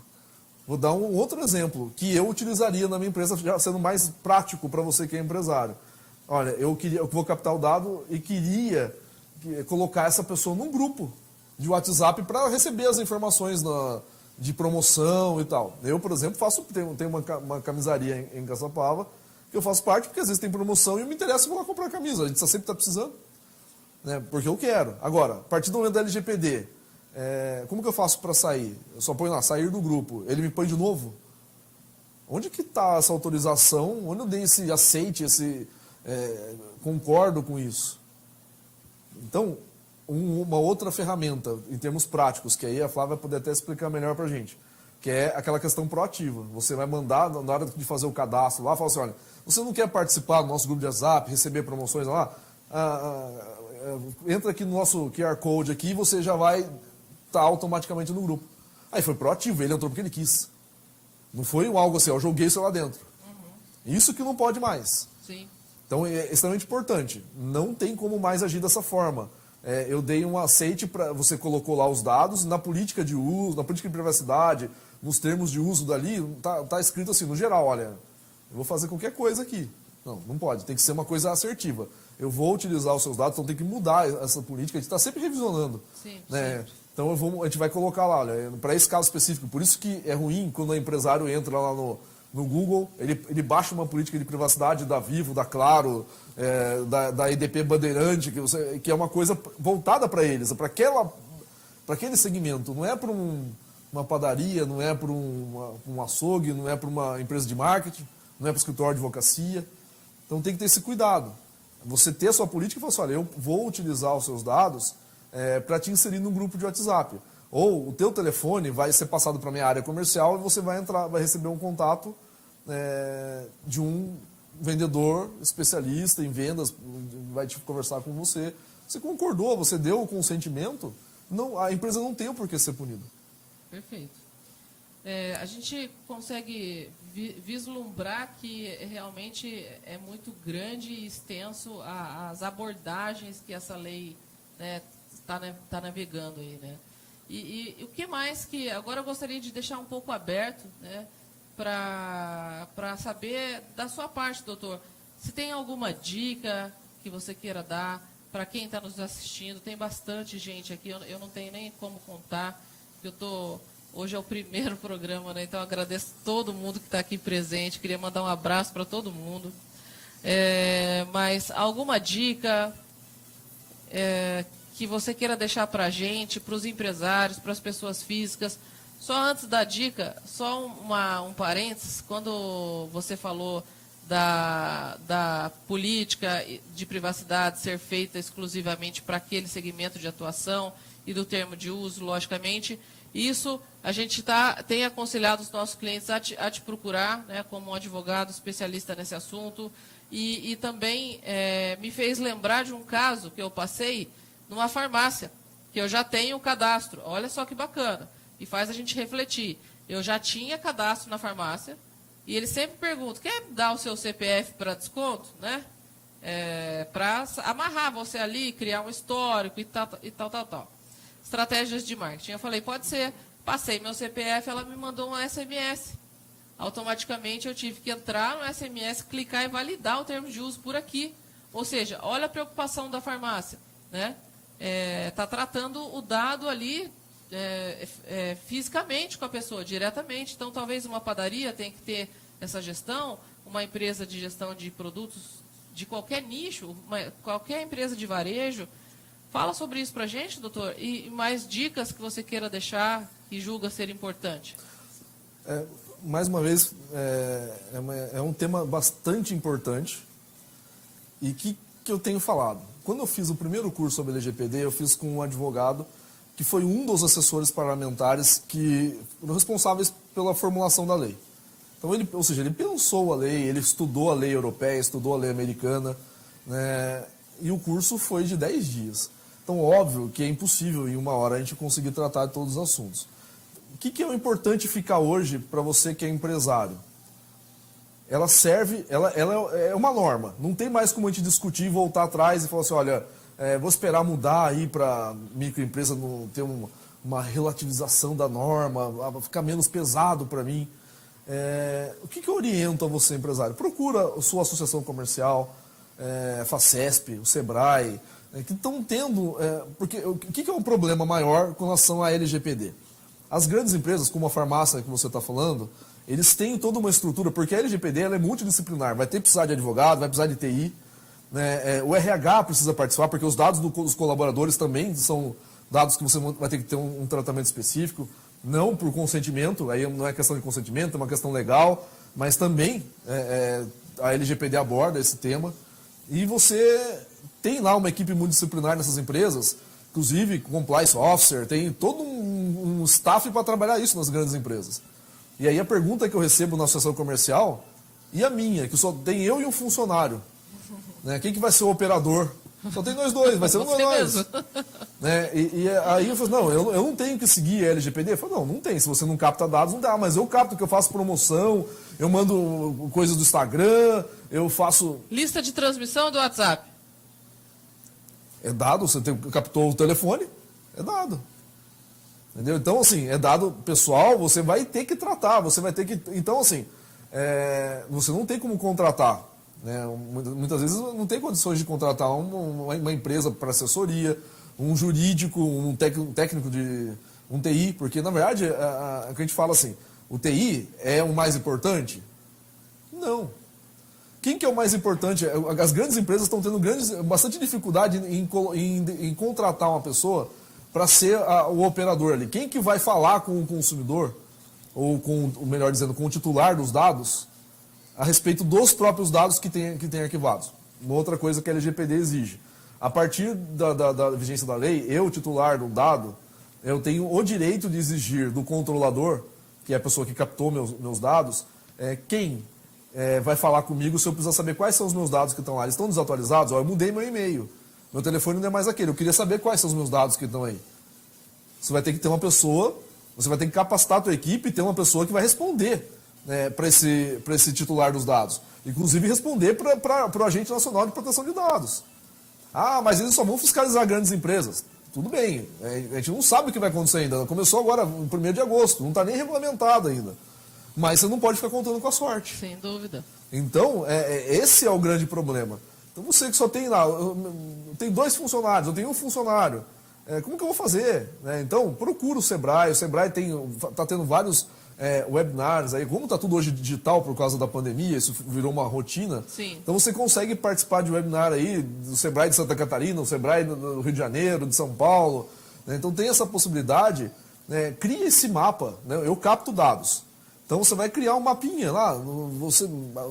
Vou dar um outro exemplo que eu utilizaria na minha empresa, já sendo mais prático para você que é empresário. Olha, eu vou captar o dado e queria colocar essa pessoa num grupo de WhatsApp para receber as informações de promoção e tal. Eu, por exemplo, tenho uma camisaria em Caçapava, que eu faço parte porque às vezes tem promoção e me interessa, eu vou lá comprar a camisa. A gente sempre está precisando, né? Porque eu quero. Agora, a partir do momento da LGPD, como que eu faço para sair? Eu só ponho lá, sair do grupo. Ele me põe de novo? Onde que está essa autorização? Onde eu dei esse aceite, concordo com isso? Então, uma outra ferramenta, em termos práticos, que aí a Flávia vai poder até explicar melhor para a gente, que é aquela questão proativa. Você vai mandar, na hora de fazer o cadastro lá, fala assim, olha, você não quer participar do nosso grupo de WhatsApp, receber promoções lá? Entra aqui no nosso QR Code aqui e você já vai estar automaticamente no grupo. Aí foi proativo, ele entrou porque ele quis. Não foi algo assim, eu joguei isso lá dentro. Uhum. Isso que não pode mais. Sim. Então é extremamente importante. Não tem como mais agir dessa forma. Eu dei um aceite para você colocou lá os dados, na política de uso, na política de privacidade, nos termos de uso dali, tá escrito assim, no geral, olha, eu vou fazer qualquer coisa aqui. Não pode, tem que ser uma coisa assertiva. Eu vou utilizar os seus dados, então tem que mudar essa política, a gente está sempre revisionando. Sim, né? Então a gente vai colocar lá, olha, para esse caso específico, por isso que é ruim quando o empresário entra lá no Google, ele baixa uma política de privacidade da Vivo, da Claro, da EDP Bandeirante, que é uma coisa voltada para eles, para aquele segmento, não é para uma padaria, não é para um açougue, não é para uma empresa de marketing, não é para o escritório de advocacia. Então tem que ter esse cuidado. Você ter a sua política e falar assim, olha, eu vou utilizar os seus dados para te inserir num grupo de WhatsApp. Ou o teu telefone vai ser passado para a minha área comercial e você vai receber um contato de um vendedor especialista em vendas, vai te conversar com você. Você concordou, você deu o consentimento, a empresa não tem o porquê ser punida. Perfeito. A gente consegue vislumbrar que realmente é muito grande e extenso as abordagens que essa lei está navegando aí, né? E o que mais que... Agora eu gostaria de deixar um pouco aberto, né, para saber da sua parte, doutor. Se tem alguma dica que você queira dar para quem está nos assistindo. Tem bastante gente aqui, eu não tenho nem como contar. Hoje é o primeiro programa, né? Então eu agradeço todo mundo que está aqui presente. Queria mandar um abraço para todo mundo. Mas alguma dica que você queira deixar para a gente, para os empresários, para as pessoas físicas? Só antes da dica, só um parênteses. Quando você falou da política de privacidade ser feita exclusivamente para aquele segmento de atuação e do termo de uso, logicamente, isso a gente tem aconselhado os nossos clientes a te procurar, né, como um advogado especialista nesse assunto, e também me fez lembrar de um caso que eu passei numa farmácia, que eu já tenho o cadastro. Olha só que bacana, e faz a gente refletir. Eu já tinha cadastro na farmácia, e ele sempre pergunta, quer dar o seu CPF para desconto, né? para amarrar você ali, criar um histórico e tal. Estratégias de marketing. Eu falei, pode ser. Passei meu CPF, ela me mandou um SMS. Automaticamente eu tive que entrar no SMS, clicar e validar o termo de uso por aqui. Ou seja, olha a preocupação da farmácia, né? Tá tratando o dado ali fisicamente com a pessoa, diretamente. Então, talvez uma padaria tenha que ter essa gestão, uma empresa de gestão de produtos de qualquer nicho, qualquer empresa de varejo. Fala sobre isso para a gente, doutor, e mais dicas que você queira deixar e julga ser importante. Mais uma vez, é um tema bastante importante e que eu tenho falado. Quando eu fiz o primeiro curso sobre LGPD, eu fiz com um advogado que foi um dos assessores parlamentares que foram responsáveis pela formulação da lei. Então, ele pensou a lei, ele estudou a lei europeia, estudou a lei americana, né, e o curso foi de 10 dias. Então, óbvio que é impossível em uma hora a gente conseguir tratar de todos os assuntos. O que é importante ficar hoje para você que é empresário? Ela é uma norma. Não tem mais como a gente discutir e voltar atrás e falar assim, olha, vou esperar mudar aí para microempresa não ter uma relativização da norma, ficar menos pesado para mim. O que eu oriento a você, empresário? Procura a sua associação comercial, a Facesp, o Sebrae, que estão tendo... porque o que é um problema maior com relação à LGPD? As grandes empresas, como a farmácia que você está falando, eles têm toda uma estrutura, porque a LGPD ela é multidisciplinar, vai precisar de advogado, vai precisar de TI, né? O RH precisa participar, porque os dados dos colaboradores também são dados que você vai ter que ter um tratamento específico, não por consentimento, aí não é questão de consentimento, é uma questão legal, mas também a LGPD aborda esse tema, e você tem lá uma equipe multidisciplinar nessas empresas, inclusive compliance officer, tem todo um staff para trabalhar isso nas grandes empresas. E aí a pergunta que eu recebo na associação comercial, e a minha, que só tem eu e um funcionário, né? Quem que vai ser o operador? Só tem nós dois, vai ser um de nós. Né? E aí eu falo, não, eu não tenho que seguir a LGPD. Eu falo, não tem, se você não capta dados, não dá, mas eu capto que eu faço promoção, eu mando coisas do Instagram, eu faço... Lista de transmissão do WhatsApp. É dado, você captou o telefone, é dado. Entendeu? Então, assim, é dado pessoal, você vai ter que tratar, você vai ter que... Então, assim, você não tem como contratar. Né? Muitas vezes não tem condições de contratar uma empresa para assessoria, um jurídico, um técnico de... um TI, porque, na verdade, a gente fala assim, o TI é o mais importante? Não. Quem que é o mais importante? As grandes empresas estão tendo bastante dificuldade em contratar uma pessoa para ser o operador ali. Quem que vai falar com o consumidor, ou melhor dizendo, com o titular dos dados, a respeito dos próprios dados que tem arquivados? Uma outra coisa que a LGPD exige. A partir da vigência da lei, eu, titular do dado, eu tenho o direito de exigir do controlador, que é a pessoa que captou meus dados, quem vai falar comigo se eu precisar saber quais são os meus dados que estão lá. Eles estão desatualizados? Eu mudei meu e-mail. Meu telefone não é mais aquele. Eu queria saber quais são os meus dados que estão aí. Você vai ter que ter uma pessoa, você vai ter que capacitar a tua equipe e ter uma pessoa que vai responder, né, para esse titular dos dados. Inclusive responder para o Agente Nacional de Proteção de Dados. Ah, mas eles só vão fiscalizar grandes empresas. Tudo bem, a gente não sabe o que vai acontecer ainda. Começou agora, no 1º de agosto, não está nem regulamentado ainda. Mas você não pode ficar contando com a sorte. Sem dúvida. Então, esse é o grande problema. Então, você que só tem lá, tem 2 funcionários, eu tenho um funcionário, como que eu vou fazer? Então, procura o Sebrae está tendo vários webinars, aí, como está tudo hoje digital por causa da pandemia, isso virou uma rotina. Sim. Então, você consegue participar de webinar aí, do Sebrae de Santa Catarina, o Sebrae do Rio de Janeiro, de São Paulo. Né? Então, tem essa possibilidade, cria esse mapa, né? Eu capto dados. Então você vai criar um mapinha lá,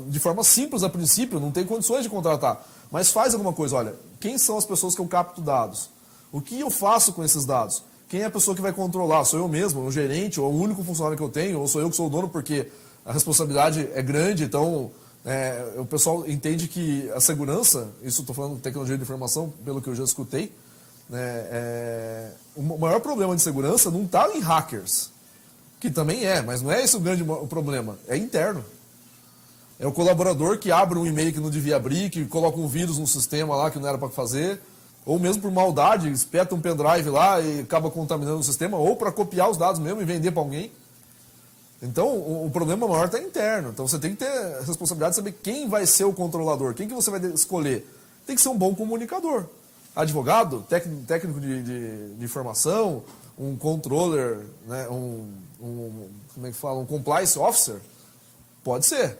de forma simples a princípio, não tem condições de contratar. Mas faz alguma coisa, olha, quem são as pessoas que eu capto dados? O que eu faço com esses dados? Quem é a pessoa que vai controlar? Sou eu mesmo, o gerente, ou o único funcionário que eu tenho, ou sou eu que sou o dono, porque a responsabilidade é grande, então o pessoal entende que a segurança, isso estou falando de tecnologia de informação, pelo que eu já escutei, o maior problema de segurança não está em hackers. Que também mas não é esse o grande problema, é interno. É o colaborador que abre um e-mail que não devia abrir, que coloca um vírus no sistema lá que não era para fazer, ou mesmo por maldade, espeta um pendrive lá e acaba contaminando o sistema, ou para copiar os dados mesmo e vender para alguém. Então, o problema maior está interno. Então, você tem que ter a responsabilidade de saber quem vai ser o controlador, quem que você vai escolher. Tem que ser um bom comunicador. Advogado, técnico de informação, um controller, né, como é que fala, um compliance officer, pode ser.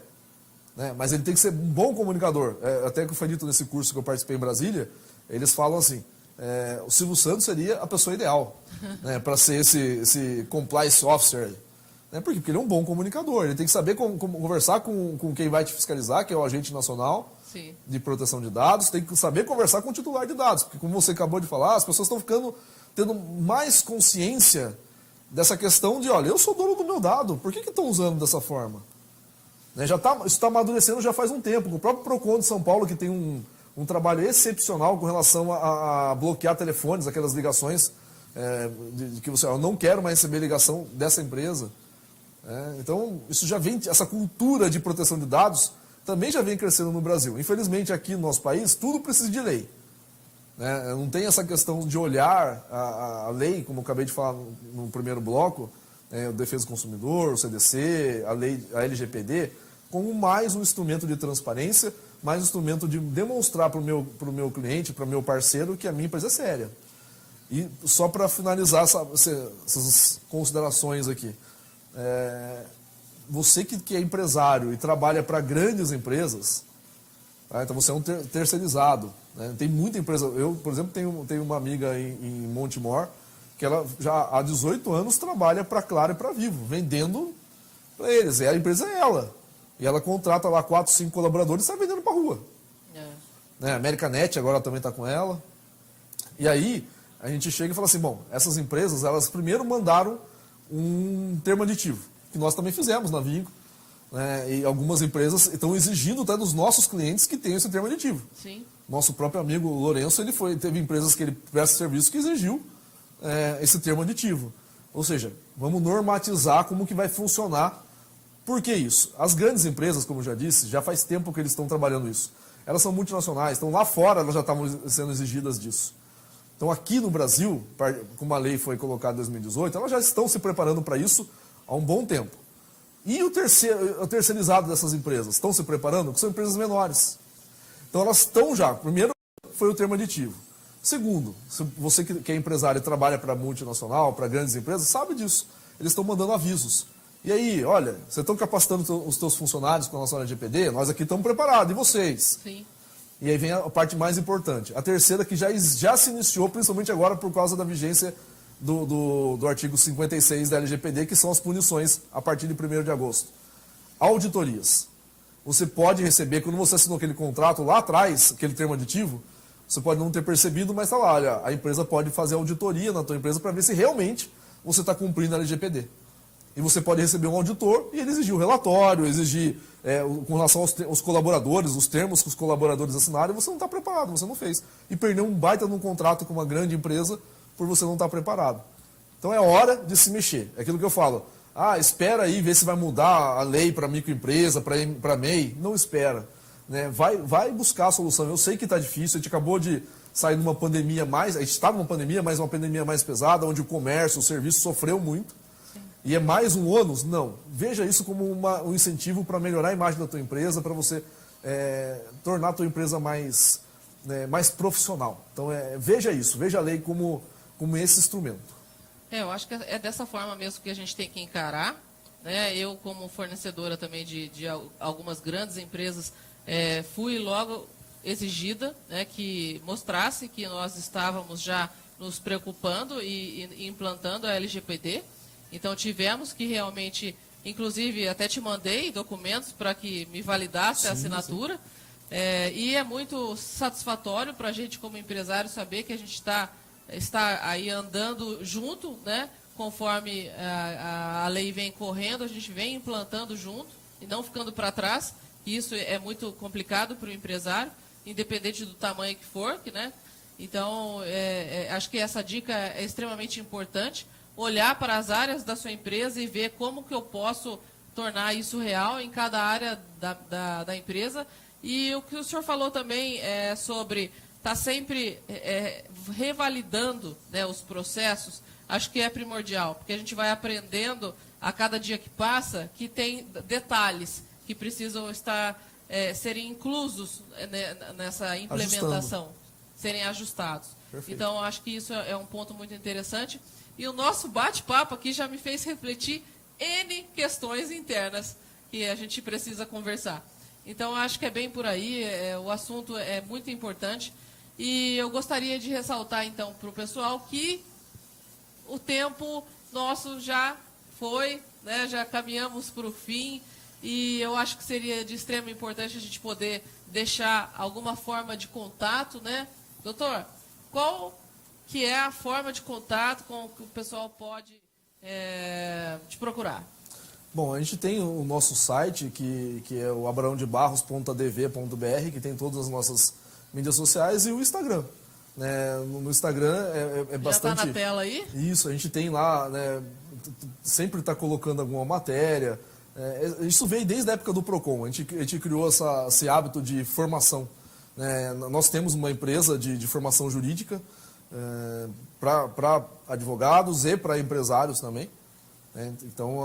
Né, mas ele tem que ser um bom comunicador. Até que foi dito nesse curso que eu participei em Brasília, eles falam assim, o Silvio Santos seria a pessoa ideal, né, para ser esse compliance officer. Né, por quê? Porque ele é um bom comunicador, ele tem que saber conversar com quem vai te fiscalizar, que é o agente nacional, sim, de proteção de dados, tem que saber conversar com o titular de dados, porque como você acabou de falar, as pessoas estão tendo mais consciência dessa questão de, olha, eu sou dono do meu dado, por que estão usando dessa forma? Né, isso está amadurecendo já faz um tempo. O próprio PROCON de São Paulo, que tem um trabalho excepcional com relação a bloquear telefones, aquelas ligações de que você, eu não quero mais receber ligação dessa empresa. Então, isso já vem, essa cultura de proteção de dados também já vem crescendo no Brasil. Infelizmente, aqui no nosso país, tudo precisa de lei. Né? Não tem essa questão de olhar a lei, como eu acabei de falar no primeiro bloco, o Defesa do Consumidor, o CDC, a LGPD, como mais um instrumento de transparência, mais um instrumento de demonstrar para o meu cliente, para o meu parceiro, que a minha empresa é séria. E só para finalizar essas considerações aqui, você que é empresário e trabalha para grandes empresas, tá? Então você é um terceirizado. Né? Tem muita empresa. Eu, por exemplo, tenho uma amiga em Montemor que ela já há 18 anos trabalha para Claro e para Vivo, vendendo para eles. E a empresa é ela. E ela contrata lá 4, 5 colaboradores e sai vendendo para a rua. Né? A Americanet agora também está com ela. E aí a gente chega e fala assim, bom, essas empresas, elas primeiro mandaram um termo aditivo, que nós também fizemos na Vinco, né? E algumas empresas estão exigindo até dos nossos clientes que tenham esse termo aditivo. Sim. Nosso próprio amigo Lourenço, teve empresas que ele presta serviço que exigiu esse termo aditivo. Ou seja, vamos normatizar como que vai funcionar. Por que isso? As grandes empresas, como eu já disse, já faz tempo que eles estão trabalhando isso. Elas são multinacionais, então lá fora elas já estavam sendo exigidas disso. Então, aqui no Brasil, como a lei foi colocada em 2018, elas já estão se preparando para isso há um bom tempo. E o terceirizado dessas empresas estão se preparando? Porque são empresas menores. Então, elas estão já. Primeiro, foi o termo aditivo. Segundo, se você que é empresário e trabalha para multinacional, para grandes empresas, sabe disso. Eles estão mandando avisos. E aí, olha, vocês estão capacitando os seus funcionários com a nossa LGPD? Nós aqui estamos preparados. E vocês? Sim. E aí vem a parte mais importante. A terceira que já se iniciou, principalmente agora por causa da vigência do artigo 56 da LGPD, que são as punições a partir de 1º de agosto. Auditorias. Você pode receber, quando você assinou aquele contrato lá atrás, aquele termo aditivo, você pode não ter percebido, mas está lá, olha, a empresa pode fazer auditoria na tua empresa para ver se realmente você está cumprindo a LGPD. E você pode receber um auditor e ele exigir o relatório, exigir com relação aos colaboradores, os termos que os colaboradores assinaram, e você não está preparado, você não fez. E perdeu um baita num contrato com uma grande empresa por você não estar preparado. Então é hora de se mexer. É aquilo que eu falo. Espera aí, ver se vai mudar a lei para microempresa, para MEI. Não espera. Né? Vai buscar a solução. Eu sei que está difícil, a gente acabou de sair numa pandemia a gente está numa pandemia, mas uma pandemia mais pesada, onde o comércio, o serviço sofreu muito. E é mais um ônus? Não. Veja isso como um incentivo para melhorar a imagem da tua empresa, para você tornar a tua empresa mais profissional. Então, veja isso, veja a lei como esse instrumento. Eu acho que é dessa forma mesmo que a gente tem que encarar. Né? Eu, como fornecedora também de algumas grandes empresas, fui logo exigida, né, que mostrasse que nós estávamos já nos preocupando e implantando a LGPD. Então, tivemos que realmente, inclusive, até te mandei documentos para que me validasse a assinatura. E é muito satisfatório para a gente, como empresário, saber que a gente está aí andando junto, né? Conforme a lei vem correndo, a gente vem implantando junto e não ficando para trás. Isso é muito complicado para o empresário, independente do tamanho que for. Né? Então, acho que essa dica é extremamente importante. Olhar para as áreas da sua empresa e ver como que eu posso tornar isso real em cada área da empresa. E o que o senhor falou também sobre estar sempre revalidando, né, os processos, acho que é primordial, porque a gente vai aprendendo a cada dia que passa que tem detalhes que precisam serem inclusos nessa implementação, serem ajustados. Perfeito. Então, acho que isso é um ponto muito interessante. E o nosso bate-papo aqui já me fez refletir N questões internas que a gente precisa conversar. Então, acho que é bem por aí, o assunto é muito importante. E eu gostaria de ressaltar, então, para o pessoal que o tempo nosso já foi, né, já caminhamos para o fim, e eu acho que seria de extrema importância a gente poder deixar alguma forma de contato, né? Doutor, qual que é a forma de contato com que o pessoal pode te procurar? Bom, a gente tem o nosso site, que é o abraondebarros.adv.br, que tem todas as nossas mídias sociais, e o Instagram. Né? No Instagram é bastante... Já está na tela aí? Isso, a gente tem lá, né, sempre está colocando alguma matéria. Isso veio desde a época do Procon, a gente criou esse hábito de formação. Né? Nós temos uma empresa de formação jurídica para advogados e para empresários também. Então,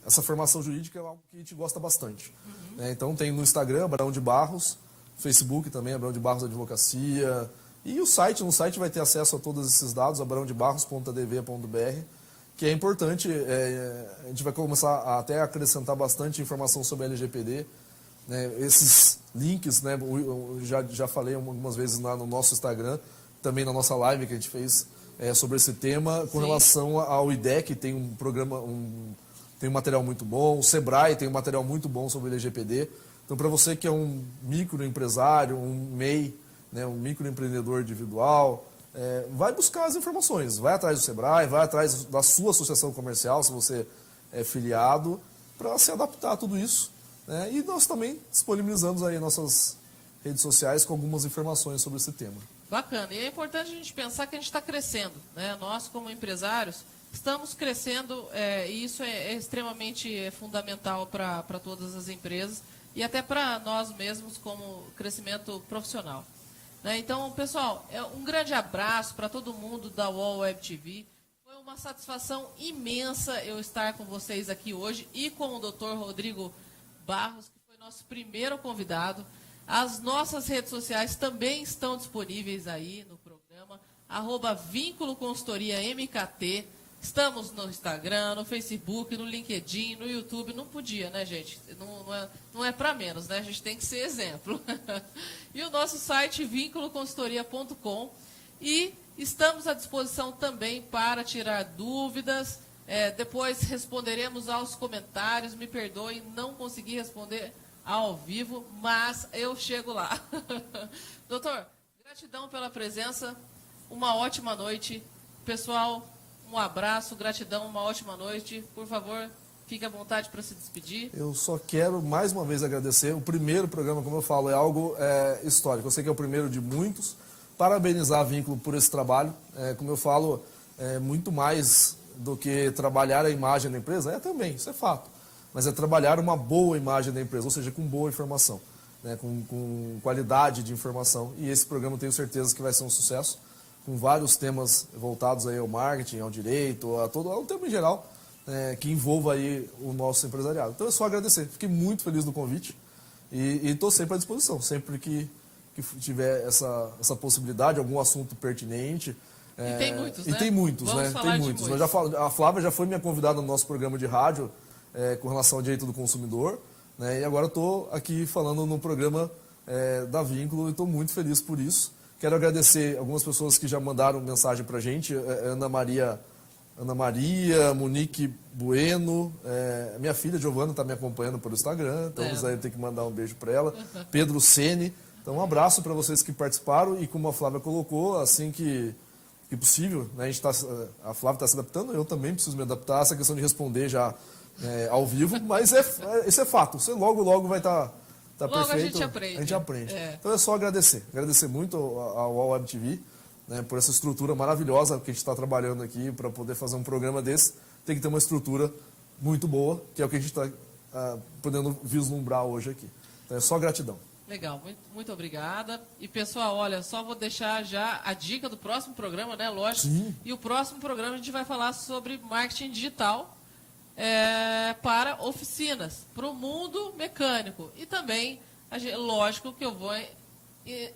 essa formação jurídica é algo que a gente gosta bastante. Uhum. Então, tem no Instagram, Abraão de Barros, Facebook também, Abraão de Barros Advocacia, e no site vai ter acesso a todos esses dados, abraondebarros.adv.br, que é importante, a gente vai começar a até acrescentar bastante informação sobre a LGPD, né? Esses links, né, eu já falei algumas vezes no nosso Instagram, também na nossa live que a gente fez sobre esse tema, com relação ao IDEC, tem um programa, tem um material muito bom, o Sebrae tem um material muito bom sobre o LGPD. Então, para você que é um microempresário, um MEI, né, um microempreendedor individual, vai buscar as informações, vai atrás do Sebrae, vai atrás da sua associação comercial, se você é filiado, para se adaptar a tudo isso. Né? E nós também disponibilizamos aí nossas redes sociais com algumas informações sobre esse tema. Bacana. E é importante a gente pensar que a gente está crescendo. Né? Nós, como empresários, estamos crescendo e isso é extremamente fundamental para todas as empresas e até para nós mesmos como crescimento profissional. Né? Então, pessoal, um grande abraço para todo mundo da UOL Web TV. Foi uma satisfação imensa eu estar com vocês aqui hoje e com o Dr. Rodrigo Barros, que foi nosso primeiro convidado. As nossas redes sociais também estão disponíveis aí no programa, @Vínculo Consultoria MKT. Estamos no Instagram, no Facebook, no LinkedIn, no YouTube. Não podia, né, gente? Não é para menos, né? A gente tem que ser exemplo. E o nosso site, vínculoconsultoria.com. E estamos à disposição também para tirar dúvidas. Depois responderemos aos comentários. Me perdoem, não consegui responder ao vivo, mas eu chego lá. Doutor, gratidão pela presença. Uma ótima noite. Pessoal, um abraço, gratidão, uma ótima noite. Por favor, fique à vontade para se despedir. Eu só quero mais uma vez agradecer. O primeiro programa, como eu falo, é algo histórico. Eu sei que é o primeiro de muitos. Parabenizar a Vínculo por esse trabalho. Como eu falo, muito mais do que trabalhar a imagem da empresa, também, isso é fato. Mas é trabalhar uma boa imagem da empresa, ou seja, com boa informação, né, com qualidade de informação. E esse programa, tenho certeza que vai ser um sucesso, com vários temas voltados aí ao marketing, ao direito, ao tema em geral, que envolva aí o nosso empresariado. Então é só agradecer. Fiquei muito feliz do convite e estou sempre à disposição, sempre que tiver essa possibilidade, algum assunto pertinente. E tem muitos, né? E tem muitos, Vamos né? falar Tem de muitos. muitos. A Flávia já foi minha convidada no nosso programa de rádio com relação ao direito do consumidor, né? E agora estou aqui falando no programa da Vínculo e estou muito feliz por isso. Quero agradecer algumas pessoas que já mandaram mensagem para a gente, Ana Maria, Monique Bueno, minha filha Giovana está me acompanhando pelo Instagram, então aí tem que mandar um beijo para ela, Pedro Sene. Então, um abraço para vocês que participaram e, como a Flávia colocou, assim que possível, né, a Flávia está se adaptando, eu também preciso me adaptar a essa questão de responder já ao vivo, mas isso é fato, você logo vai estar perfeito. A gente aprende. Então é só agradecer muito ao UOL Web TV, né, por essa estrutura maravilhosa que a gente está trabalhando aqui para poder fazer um programa desse. Tem que ter uma estrutura muito boa, que é o que a gente está podendo vislumbrar hoje aqui. Então é só gratidão. Legal, muito obrigada. E pessoal, olha, só vou deixar já a dica do próximo programa, né? Lógico. Sim. E o próximo programa a gente vai falar sobre marketing digital para oficinas, para o mundo mecânico. E também, lógico que eu vou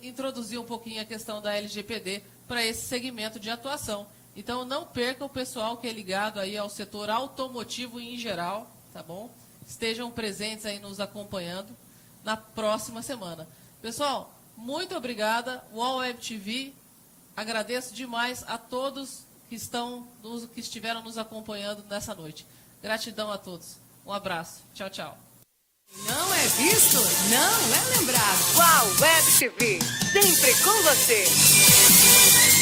introduzir um pouquinho a questão da LGPD para esse segmento de atuação. Então não perca o pessoal que é ligado aí ao setor automotivo em geral, tá bom? Estejam presentes aí nos acompanhando na próxima semana. Pessoal, muito obrigada. UOL Web TV, agradeço demais a todos que estiveram nos acompanhando nessa noite. Gratidão a todos. Um abraço. Tchau, tchau. Não é visto, não é lembrado. UOL Web TV, sempre com você.